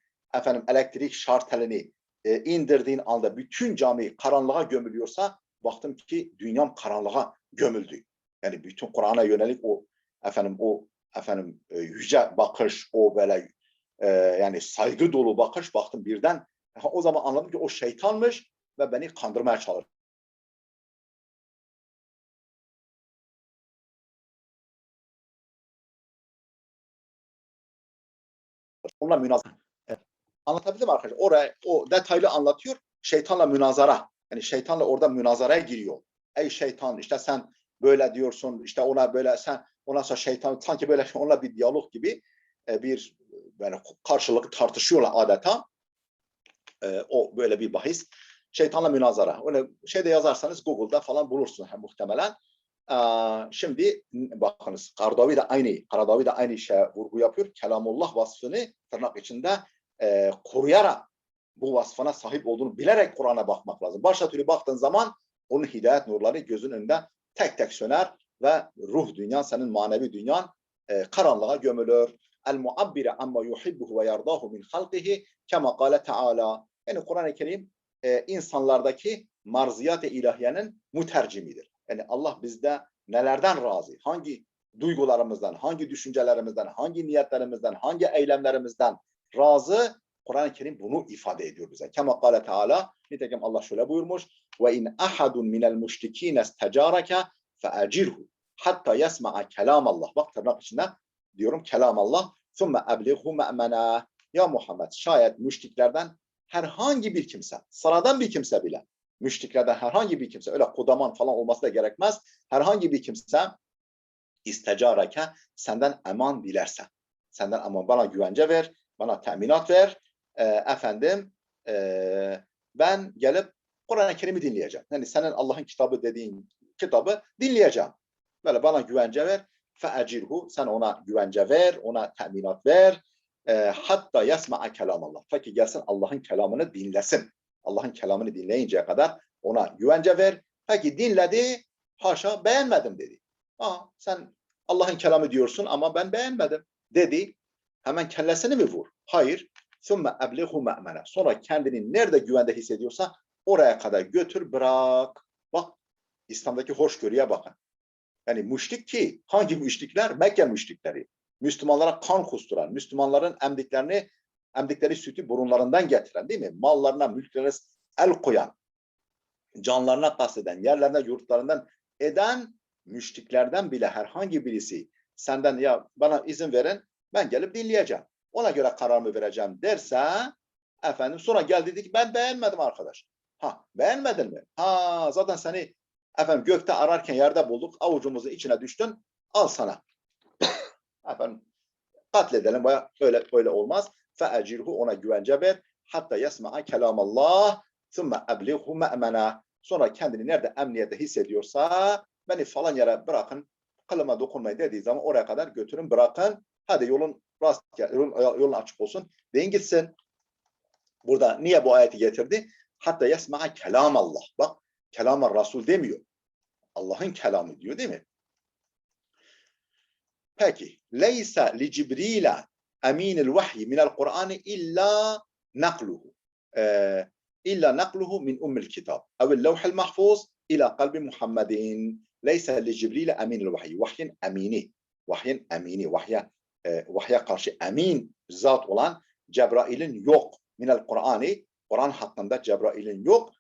elektrik şartelini indirdiğin anda bütün cami karanlığa gömülüyorsa baktım ki dünyam karanlığa gömüldü. Yani bütün Kur'an'a yönelik o yüce bakış, o böyle yani saygı dolu bakış baktım birden. O zaman anladım ki o şeytanmış ve beni kandırmaya çalıştı. Onunla münazara. Anlatabildim mi arkadaşlar? Oraya o detaylı anlatıyor. Şeytanla münazara. Yani şeytanla orada münazaraya giriyor. Ey şeytan işte sen böyle diyorsun işte ona böyle sen ondan sonra şeytan sanki böyle onunla bir diyalog gibi bir böyle karşılıklı tartışıyorlar adeta. O böyle bir bahis. Şeytanla münazara. Öyle şeyde yazarsanız Google'da falan bulursunuz muhtemelen. Şimdi bakınız Karadavi de aynı şeye vurgu yapıyor. Kelamullah vasfını tırnak içinde koruyarak bu vasfına sahip olduğunu bilerek Kur'an'a bakmak lazım. Başka türlü baktığın zaman onun hidayet nurları gözün önünde tek tek söner ve ruh dünyan, senin manevi dünyan karanlığa gömülür. El-muabbire amma yuhibbuhu ve yardahu min halqihi kema kâle Teala. Yani Kur'an-ı Kerim insanlardaki marziyat-ı ilahiyenin mütercimidir. Yani Allah bizde nelerden razı, hangi duygularımızdan, hangi düşüncelerimizden, hangi niyetlerimizden, hangi eylemlerimizden razı, Kur'an-ı Kerim bunu ifade ediyor bize. Kema kâle Teala, nitekim Allah şöyle buyurmuş, ve in ahadun minel müşrikîne istecareke fe'ecirhu hatta yesma'a kelamallah. Bak tırnak içinde diyorum kelamallah. Thumme eblighu me'menâ. Ya Muhammed, şayet müşriklerden herhangi bir kimse, sıradan bir kimse bile, müşriklerden herhangi bir kimse, öyle kodaman falan olması da gerekmez, herhangi bir kimse istecareke, senden eman dilerse, senden eman, bana güvence ver, bana teminat ver, ben gelip Kur'an-ı Kerim'i dinleyeceğim. Yani senin Allah'ın kitabı dediğin kitabı dinleyeceğim. Böyle bana güvence ver, fe'ecirhu, sen ona güvence ver, ona teminat ver, hatta yasma'a kelamallah. Ta ki gelsin Allah'ın kelamını dinlesin. Allah'ın kelamını dinleyinceye kadar ona güvence ver. Peki dinledi, haşa beğenmedim dedi. Sen Allah'ın kelamı diyorsun ama ben beğenmedim dedi. Hemen kellesini mi vur? Hayır. ثُمَّ أَبْلِغْهُ مَأْمَنًا. Sonra kendini nerede güvende hissediyorsa oraya kadar götür bırak. Bak İslam'daki hoşgörüye bakın. Yani müşrik ki hangi müşrikler? Mekke müşrikleri. Müslümanlara kan kusturan, Müslümanların emdikleri sütü burunlarından getiren değil mi? Mallarına, mülklerine el koyan, canlarına kasteden, yerlerine, yurtlarından eden müşriklerden bile herhangi birisi senden ya bana izin verin ben gelip dinleyeceğim. Ona göre kararımı vereceğim derse efendim sonra gel dedi ki ben beğenmedim arkadaş. Ha beğenmedin mi? Ha zaten seni efendim gökte ararken yerde bulduk. Avucumuzun içine düştün. Al sana. Efendim katledelim. Öyle olmaz. Fe'ecirhu ona güvence ver. Hatta yasma'a kelamallah. Thumma ablighu me'mena. Sonra kendini nerede emniyette hissediyorsa beni falan yere bırakın. Kılıma dokunmayın dediği zaman oraya kadar götürün bırakın. Hadi yolun açık olsun. Deyin gitsin. Burada niye bu ayeti getirdi? Hatta yasma'a kelamallah. Bak kelam-ı Resul demiyor. Allah'ın kelamı diyor değil mi? Peki. Leysa li Cibril'e eminil vahyi minel Kur'an'ı illa nakluhu. İlla nakluhu min ummil kitab. Evil levhel mahfuz ila kalbi Muhammedin. Leysa li Cibril'e eminil vahyi. Vahyin emini. Vahyin emini. Vahye karşı emin zat olan Cebrail'in yok. Minel Kur'an'ı. Kur'an hakkında Cebrail'in yok.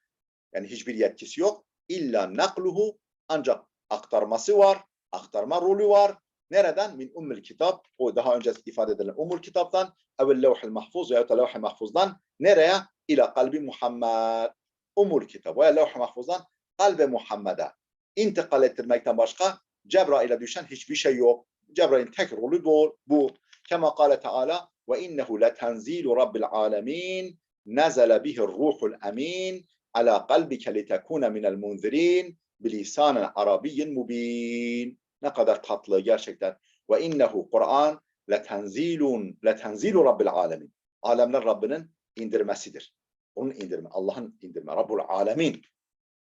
Yani hiçbir yetkisi yok. İlla nakluhu. Ancak aktarması var. Aktarma rolü var. Nereden? Min ummul kitap. O daha önce ifade edilen ummul kitaptan. Evvel levh-i mahfuz veya da levh-i mahfuzdan. Nereye? İla kalbi Muhammed. Ummul kitap veya levh-i mahfuzdan kalbe Muhammed'e. İntikal ettirmekten başka Cebrail'e düşen hiçbir şey yok. Cebrail'in tek rolü bu. Kema kâle Teala ve innehu letenzilu rabbil alemin. Nezele bihir ruhul emin. Ala kalbike litekune minel munzirin. Bilisanen arabiyyin mubin. Ne kadar tatlı gerçekten. Ve innehu Kur'an letenzilu rabbil alemin. Alemler Rabbinin indirmesidir. Onun indirme, Allah'ın indirme. Rabbul alemin.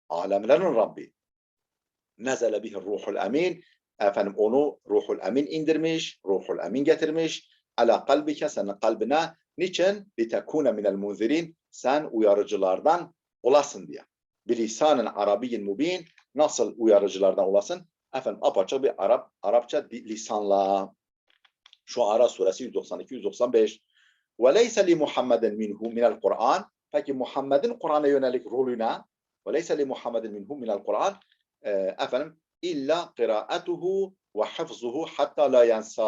Alemlerin Rabbi. Nezele bihir ruhul emin. Efendim onu ruhul emin indirmiş, ruhul emin getirmiş. Ala kalbike senin kalbine. Niçin? Litekune minel munzirin. Sen uyarıcılardan olasın diye. Bilisanen arabiyyin mubin. Nasıl uyarıcılardan olasın? Efendim apaçık bir Arapça lisanla. Şu Ara suresi 192-195. Ve leyse li Muhammeden minhu minel Kur'an. Peki Muhammed'in Kur'an'a yönelik rolüne ve leyse li Muhammeden minhu minel Kur'an efendim illa kıraatuhu ve hafzuhu hatta la yansa.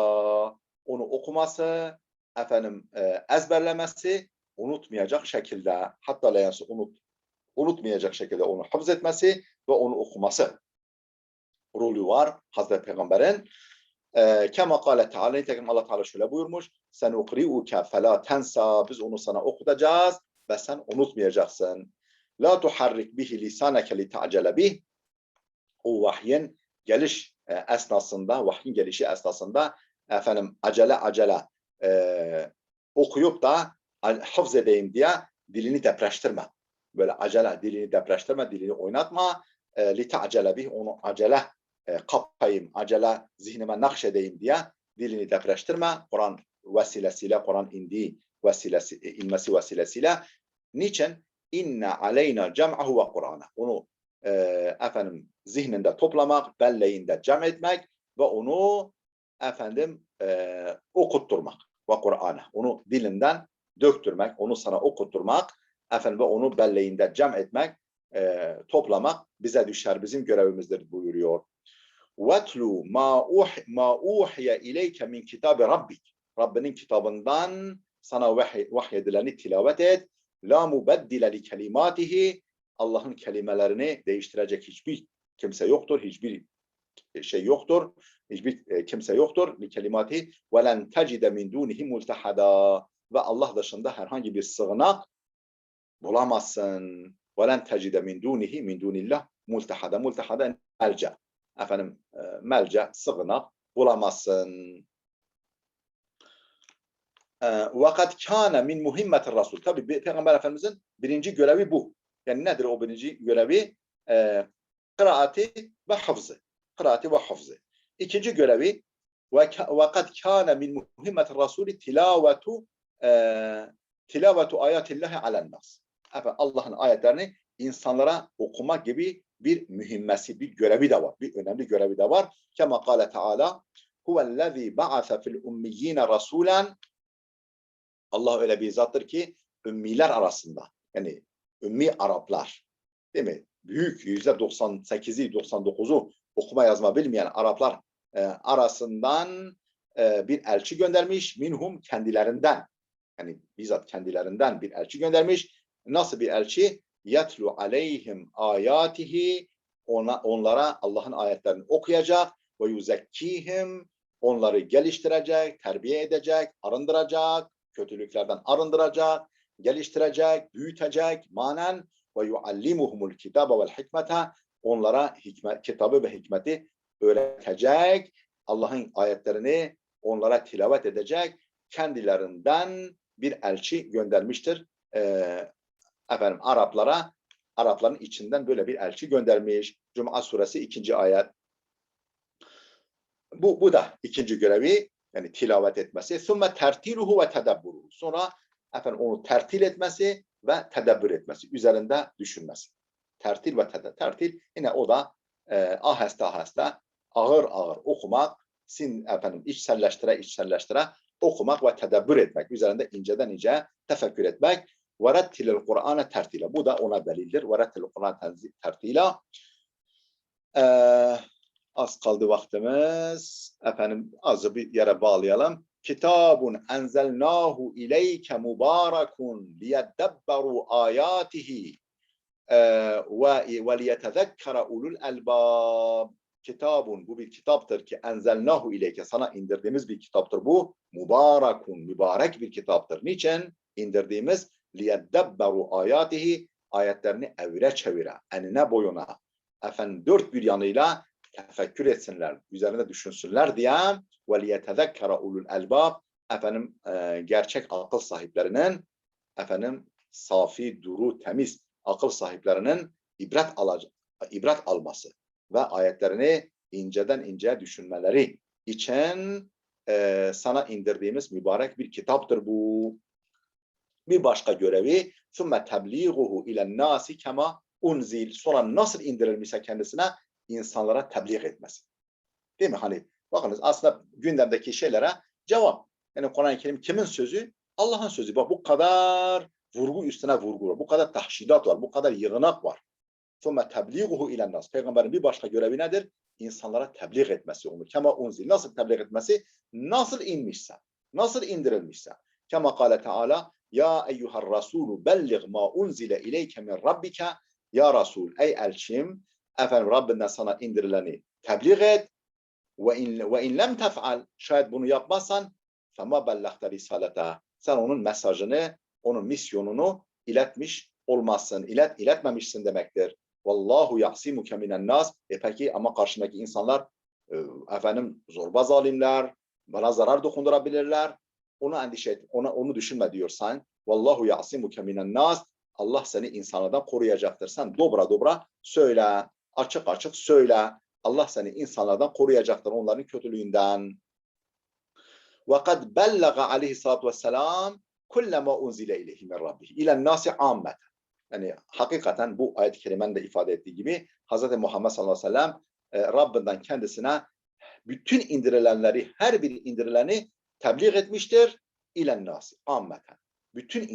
Onu okuması, efendim ezberlemesi, unutmayacak şekilde hatta la yansa unutmayacak şekilde onu hafız etmesi ve onu okuması rolü var Hazreti Peygamber'in. Kema kâle Teala, nitekim Allah Teala şöyle buyurmuş. Sen ukri'uke felâ tensa. Biz onu sana okutacağız ve sen unutmayacaksın. La tuharrik bihi lisaneke li ta'cele bih. O vahyin gelişi esnasında efendim acele okuyup da hafız edeyim diye dilini depreştirme. Böyle acele dilini depreştirme, dilini oynatma. Li ta'cele bih, onu acele kapayım, acele zihnime nakşedeyim diye dilini depreştirme. Kur'an vesilesiyle, Kur'an inmesi vesilesiyle. Niçin? İnne aleyna cem'ahu ve Kur'an'a. Onu efendim zihninde toplamak, belleğinde cem etmek ve onu efendim okutturmak ve Kur'an'a. Onu dilinden döktürmek, onu sana okutturmak efendim ve onu belleğinde cem etmek, toplamak bize düşer, bizim görevimizdir buyuruyor. وَاتْلُوا مَا اُوحِيَ اِلَيْكَ مِنْ كِتَابِ رَبِّكَ. Rabbinin kitabından sana vahyedileni tilavet et. لَا مُبَدِّلَ لِكَلِمَاتِهِ. Allah'ın kelimelerini değiştirecek hiçbir kimse yoktur, hiçbir şey yoktur, hiçbir kimse yoktur. لِكَلِمَاتِهِ وَلَنْ تَجِدَ مِنْ دُونِهِ مُلْتَحَدًا. Ve Allah dışında herhangi bir sığınak bulamazsın. وَلَنْ تَجِدَ مِنْ دُونِهِ مِنْ دُونِ اللّٰهِ مُلْتَحَدًا. Multahada melce. Efendim melce, sığınak bulamazsın. Vakat kâne min muhimmetir Rasul. Tabi Peygamber Efendimizin birinci görevi bu. Yani nedir o birinci görevi? Kıraati ve hafızı. Kıraati ve hafızı. İkinci görevi vakat kâne min muhimmetir Rasul tilavetu tilavetu ayatillahi alennas. Efendim Allah'ın ayetlerini insanlara okumak gibi bir mühimmesi, bir görevi de var. Bir önemli görevi de var. Kema kâle Teala huvellezî ba'ase fil ummiyyîne rasûlen. Allah öyle bir zattır ki ümmiler arasında, yani ümmi Araplar, değil mi? Büyük %98'i 99'u okuma yazma bilmeyen Araplar arasından bir elçi göndermiş. Minhum, kendilerinden, yani bizzat kendilerinden bir elçi göndermiş. Nasıl bir elçi? Yatlu aleyhim ayatihi, onlara Allah'ın ayetlerini okuyacak ve yuzekkihim, onları geliştirecek, terbiye edecek, arındıracak, kötülüklerden arındıracak, geliştirecek, büyütecek, manen ve yuallimuhumul kitabe vel hikmete, onlara kitabı ve hikmeti öğretecek, Allah'ın ayetlerini onlara tilavet edecek, kendilerinden bir elçi göndermiştir. Efendim Arapların içinden böyle bir elçi göndermiş. Cuma suresi 2. ayet. Bu da ikinci görevi, yani tilavet etmesi. Sümme tertiluhu ve tedebburuhu. Sonra efendim onu tertil etmesi ve tedebbür etmesi, üzerinde düşünmesi. Tertil ve tedebbür. Tertil yine o da aheste aheste, ağır ağır okumak, içselleştire okumak ve tedebbür etmek, üzerinde inceden ince tefekkür etmek. وَرَتِّلِ الْقُرْآنَ tertile. Bu da ona delildir. وَرَتِّلِ الْقُرْآنَ tertile. Az kaldı vaktimiz. Efendim azı bir yere bağlayalım. Kitabun enzelnahu ileyke mubarakun liyeddebberu ayatihi ve liyetezekkara ulul elbab. Kitabun, bu bir kitaptır ki enzelnahu ileyke, sana indirdiğimiz bir kitaptır bu. Mubarakun, mübarek bir kitaptır. Niçin indirdiğimiz? Liyeddebberu ayatihi, ayetlerini evre çevire, enine boyuna, efendim dört bir yanıyla tefekkür etsinler, üzerinde düşünsünler diye. Ve liyetezekkara ulul elbab, efendim gerçek akıl sahiplerinin, efendim safi, duru, temiz akıl sahiplerinin ibret alması ve ayetlerini inceden ince düşünmeleri için sana indirdiğimiz mübarek bir kitaptır bu. Bir başka görevi ثُمَّ تَبْلِيغُهُ اِلَى النَّاسِ كَمَا unzil, sonra nasıl indirilmişse kendisine insanlara tebliğ etmesi. Değil mi? Hani bakınız aslında gündemdeki şeylere cevap. Yani Kur'an-ı Kerim kimin sözü? Allah'ın sözü. Bak bu kadar vurgu üstüne vurgu var. Bu kadar tahşidat var. Bu kadar yığınak var. ثُمَّ تَبْلِيغُهُ اِلَى النَّاسِ. Peygamberin bir başka görevi nedir? İnsanlara tebliğ etmesi onu. Kema unzil. Nasıl tebliğ etmesi? Nasıl inmişse, nasıl indirilmişse. Kema kâle Teala ya eyyuhar rasulü belliğ ma unzile ileyke min rabbike. Ya Resul, ey elçim, efendim Rabbinden sana indirileni tebliğ et. Ve in lem tef'al, şayet bunu yapmazsan fema bellagte risalete, sen onun mesajını, onun misyonunu iletmiş olmazsın, iletmemişsin demektir. Vallahu ya'simuke minen nas. Peki ama karşındaki insanlar efendim zorba zalimler, bana zarar dokundurabilirler. Onu endişe et, onu düşünme diyorsan. Vallahu ya'simuke minen nas. Allah seni insanlardan koruyacaktır. Sen dobra dobra söyle, açık açık söyle. Allah seni insanlardan koruyacaktır, onların kötülüğünden. وَقَدْ بَلَّغَ aleyhissalatu vesselam kullama unzile ileyhi min rabbih ilen nasi ammeten. Yani hakikaten bu ayet-i kerimenin de ifade ettiği gibi Hz. Muhammed sallallahu aleyhi ve sellem Rabbinden kendisine bütün indirilenleri, her bir indirileni tebliğ etmiştir. İlen nasi ammeten. Bütün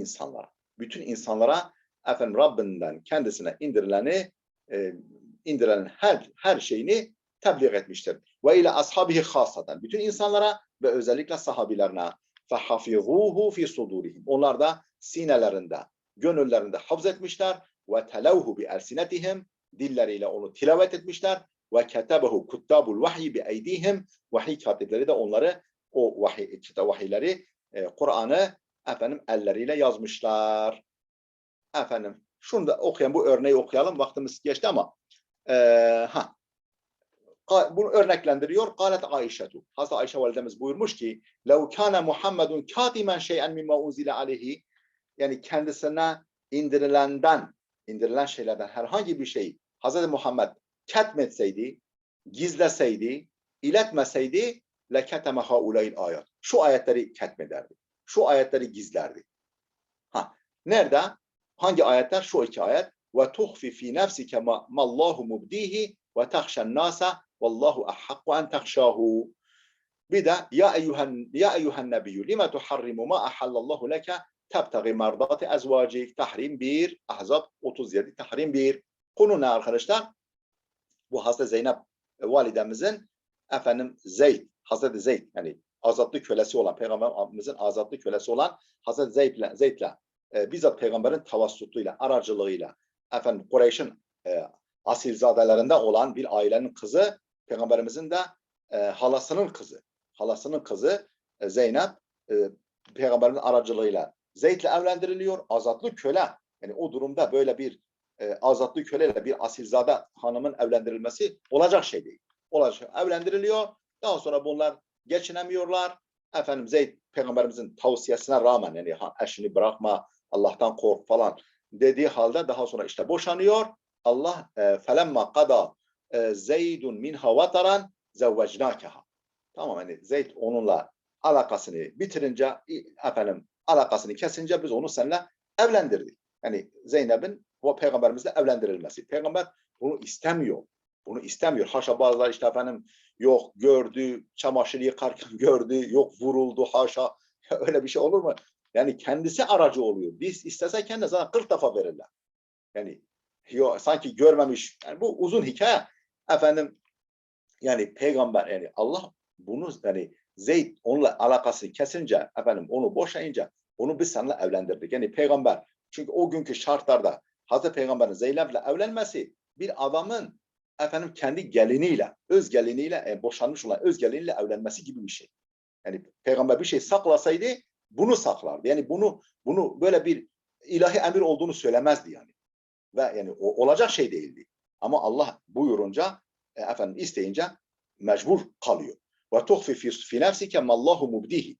insanlara efendim Rabbinden kendisine indirilen her şeyini tebliğ etmiştir. Ve ile ashabihi hasaten. Bütün insanlara ve özellikle sahabilerine. Fehafizuhu fi sudurihim. Onlar da sinelerinde, gönüllerinde hafız etmişler. Ve televhu bi elsinetihim. Dilleriyle onu tilavet etmişler. Ve ketebehu kuttabul vahyi bi eydihim. Vahiy katipleri de onları, o vahiyleri, Kur'an'ı efendim elleriyle yazmışlar. Efendim şunu da okuyalım, bu örneği okuyalım. Vaktimiz geçti ama bunu örneklendiriyor. Kâlet Ayşetu. Hazreti Ayşe validemiz buyurmuş ki لَوْ كَانَ مُحَمَّدٌ كَاتِمًا شَيْئًا مِمَّا اُنْزِلَ عَلَيْهِ. Yani kendisine indirilen şeylerden herhangi bir şey Hazreti Muhammed ketmetseydi, gizleseydi, iletmeseydi لَكَتَمَ هَاُولَيْ الْآيَاتِ. Şu ayetleri ketmederdi. Şu ayetleri gizlerdi. Nerede? Hangi ayetler? Şu iki ayet. Ve tuhfi fi nefsike mallahu mubdihi ve tahşen nasa vallahu ahakku en tahşahu. Bir de ya eyyuhen nebiyyü lima tuharrimu ma ahallallahu leke tebtagi merdati ezvacik. Tahrim 1, Ahzab 37, Tahrim 1. Konu ne arkadaşlar? Bu Hazreti Zeynep validemizin Hazreti Zeyd yani azatlı kölesi olan, Peygamberimizin azatlı kölesi olan Hazreti Zeyd'le bizzat Peygamberin tavassutuyla, aracılığıyla Kureyş'in asilzadelerinden olan bir ailenin kızı, Peygamberimizin de halasının kızı Zeynep Peygamberin aracılığıyla Zeyd'le evlendiriliyor. Azatlı köle. Yani o durumda böyle bir azatlı köleyle bir asilzade hanımın evlendirilmesi olacak şey değil. Evlendiriliyor. Daha sonra bunlar geçinemiyorlar. Zeyd Peygamberimizin tavsiyesine rağmen yani eşini bırakma, Allah'tan kork falan dediği halde daha sonra işte boşanıyor. Allah felemma kada Zeydun minha vataran zevvecnâkeha. Tamam yani Zeyd onunla alakasını bitirince alakasını kesince biz onu seninle evlendirdik. Yani Zeynep'in o Peygamberimizle evlendirilmesi. Peygamber bunu istemiyor. Bunu istemiyor. Haşa bazıları işte yok gördü, çamaşır yıkarken gördü, yok vuruldu haşa. Öyle bir şey olur mu? Yani kendisi aracı oluyor. Biz istese kendine zaten 40 defa verirler. Yani sanki görmemiş. Yani bu uzun hikaye. Yani peygamber yani Allah bunu yani Zeyd onunla alakasını kesince onu boşayınca onu biz seninle evlendirdik. Yani peygamber çünkü o günkü şartlarda Hazreti Peygamber'in Zeynep'le evlenmesi bir adamın kendi geliniyle, öz geliniyle boşanmış olan öz geliniyle evlenmesi gibi bir şey. Yani peygamber bir şey saklasaydı bunu saklardı. Yani bunu böyle bir ilahi emir olduğunu söylemezdi yani. Ve yani o olacak şey değildi. Ama Allah buyurunca isteyince mecbur kalıyor. Ve tuhfi fi nefsike mallahu mubdihi.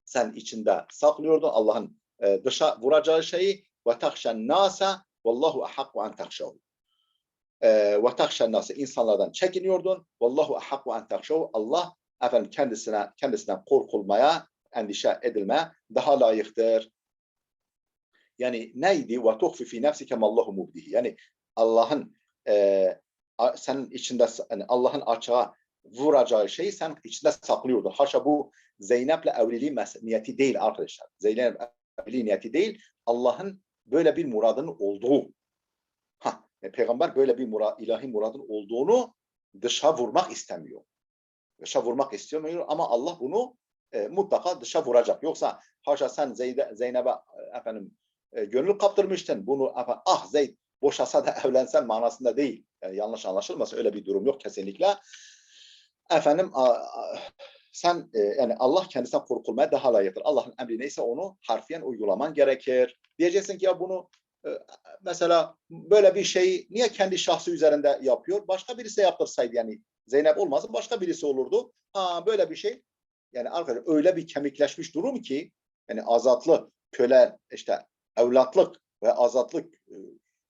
Sen içinde saklıyordun Allah'ın dışa vuracağı şeyi ve tahşen nasa vallahu ahakku en tahşahu. Ve tahşen nasa insanlardan çekiniyordun. Vallahu ahakku en tahşahu. Allah kendisinden korkulmaya, endişe edilmeye daha layıktır. Yani neydi? Ve tuhfi fi nefsike mallahu mubdihi. Yani Allah'ın senin içinde yani Allah'ın açığa vuracağı şeyi sen içinde saklıyordun. Haşa bu Zeynep'le evliliği niyeti değil arkadaşlar. Zeynep'le evliliği niyeti değil. Allah'ın böyle bir muradının olduğu. Peygamber böyle bir ilahi muradın olduğunu dışa vurmak istemiyor. Dışa vurmak istemiyor ama Allah bunu mutlaka dışa vuracak. Yoksa haşa sen Zeynep'e gönül kaptırmıştın. Bunu Zeyd boşasa da evlensen manasında değil. Yani yanlış anlaşılmasın öyle bir durum yok kesinlikle. Sen yani Allah kendisinden korkulmaya daha layıktır. Allah'ın emri neyse onu harfiyen uygulaman gerekir. Diyeceksin ki ya bunu mesela böyle bir şeyi niye kendi şahsı üzerinde yapıyor? Başka birisi yaptırsaydı yani Zeynep olmazsa başka birisi olurdu. Böyle bir şey yani arkadaşlar öyle bir kemikleşmiş durum ki yani azatlı köle işte evlatlık ve azatlık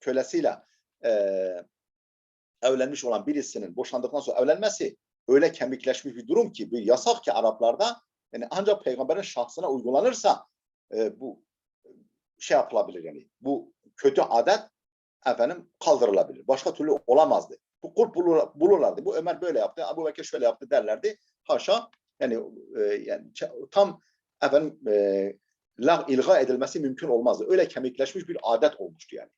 kölesiyle evlenmiş olan birisinin boşandıktan sonra evlenmesi öyle kemikleşmiş bir durum ki bir yasak ki Araplarda yani ancak peygamberin şahsına uygulanırsa bu şey yapılabilir yani bu kötü adet kaldırılabilir. Başka türlü olamazdı. Bu kul bulurlardı. Bu Ömer böyle yaptı, Ebu Bekir şöyle yaptı derlerdi. Haşa yani tam ilga edilmesi mümkün olmazdı. Öyle kemikleşmiş bir adet olmuştu yani.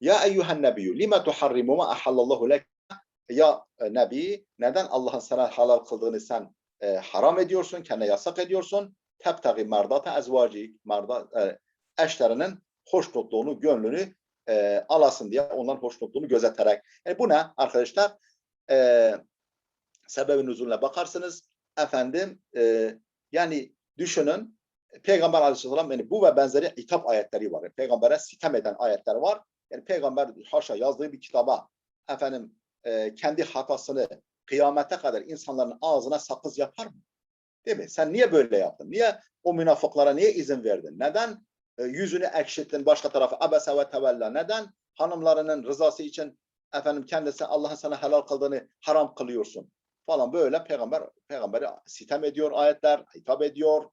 Ya eyyuhen nebiyyü lima tuharrimu ma ahallallahu lek. Ya Nebi neden Allah'ın sana halal kıldığını sen haram ediyorsun, kendine yasak ediyorsun? Tebtagi merdata ezvacik. Eşlerinin hoşnutluğunu, gönlünü alasın diye onların hoşnutluğunu gözeterek. Yani bu ne arkadaşlar? Sebebin nüzulüne bakarsınız. Yani düşünün Peygamber Aleyhisselam yani bu ve benzeri hitap ayetleri var. Yani peygambere sitem eden ayetler var. Yani peygamber haşa yazdığı bir kitaba kendi hatasını kıyamete kadar insanların ağzına sakız yapar mı? Değil mi? Sen niye böyle yaptın? Niye o münafıklara niye izin verdin? Neden yüzünü ekşittin başka tarafa? Abese ve tevella. Neden hanımlarının rızası için kendisi Allah'ın sana helal kıldığını haram kılıyorsun? Falan böyle peygambere sitem ediyor ayetler, hitap ediyor.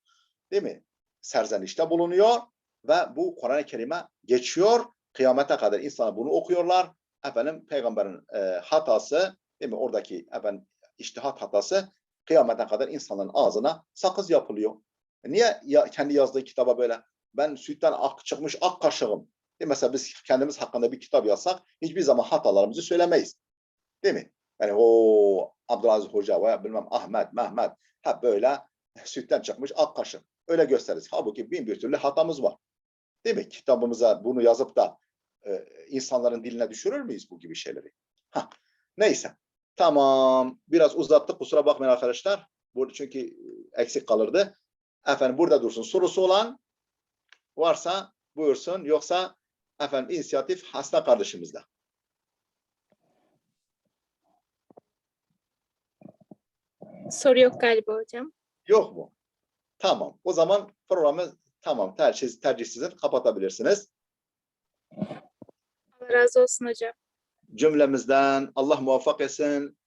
Değil mi? Serzenişte bulunuyor. Ve bu Kur'an-ı Kerim'e geçiyor. Kıyamete kadar insanlar bunu okuyorlar. Efendim peygamberin hatası, değil mi? Oradaki efendim içtihat hatası kıyamete kadar insanların ağzına sakız yapılıyor. Niye kendi yazdığı kitaba böyle ben sütten ak çıkmış ak kaşığım. Mesela biz kendimiz hakkında bir kitap yazsak hiçbir zaman hatalarımızı söylemeyiz. Değil mi? Yani o Abdülaziz Hoca veya bilmem Ahmet, Mehmet hep böyle sütten çıkmış ak kaşık. Öyle gösteririz. Halbuki bin bir türlü hatamız var. Değil mi? Kitabımıza bunu yazıp da insanların diline düşürür müyüz bu gibi şeyleri? Neyse. Tamam. Biraz uzattık. Kusura bakmayın arkadaşlar. Çünkü eksik kalırdı. Efendim burada dursun. Sorusu olan varsa buyursun. Yoksa efendim inisiyatif Hasna kardeşimizde. Soru yok galiba hocam. Yok mu? Tamam. O zaman programı tamam. Tercih sizin. Kapatabilirsiniz. Allah razı olsun hocam. Cümlemizden Allah muvaffak etsin.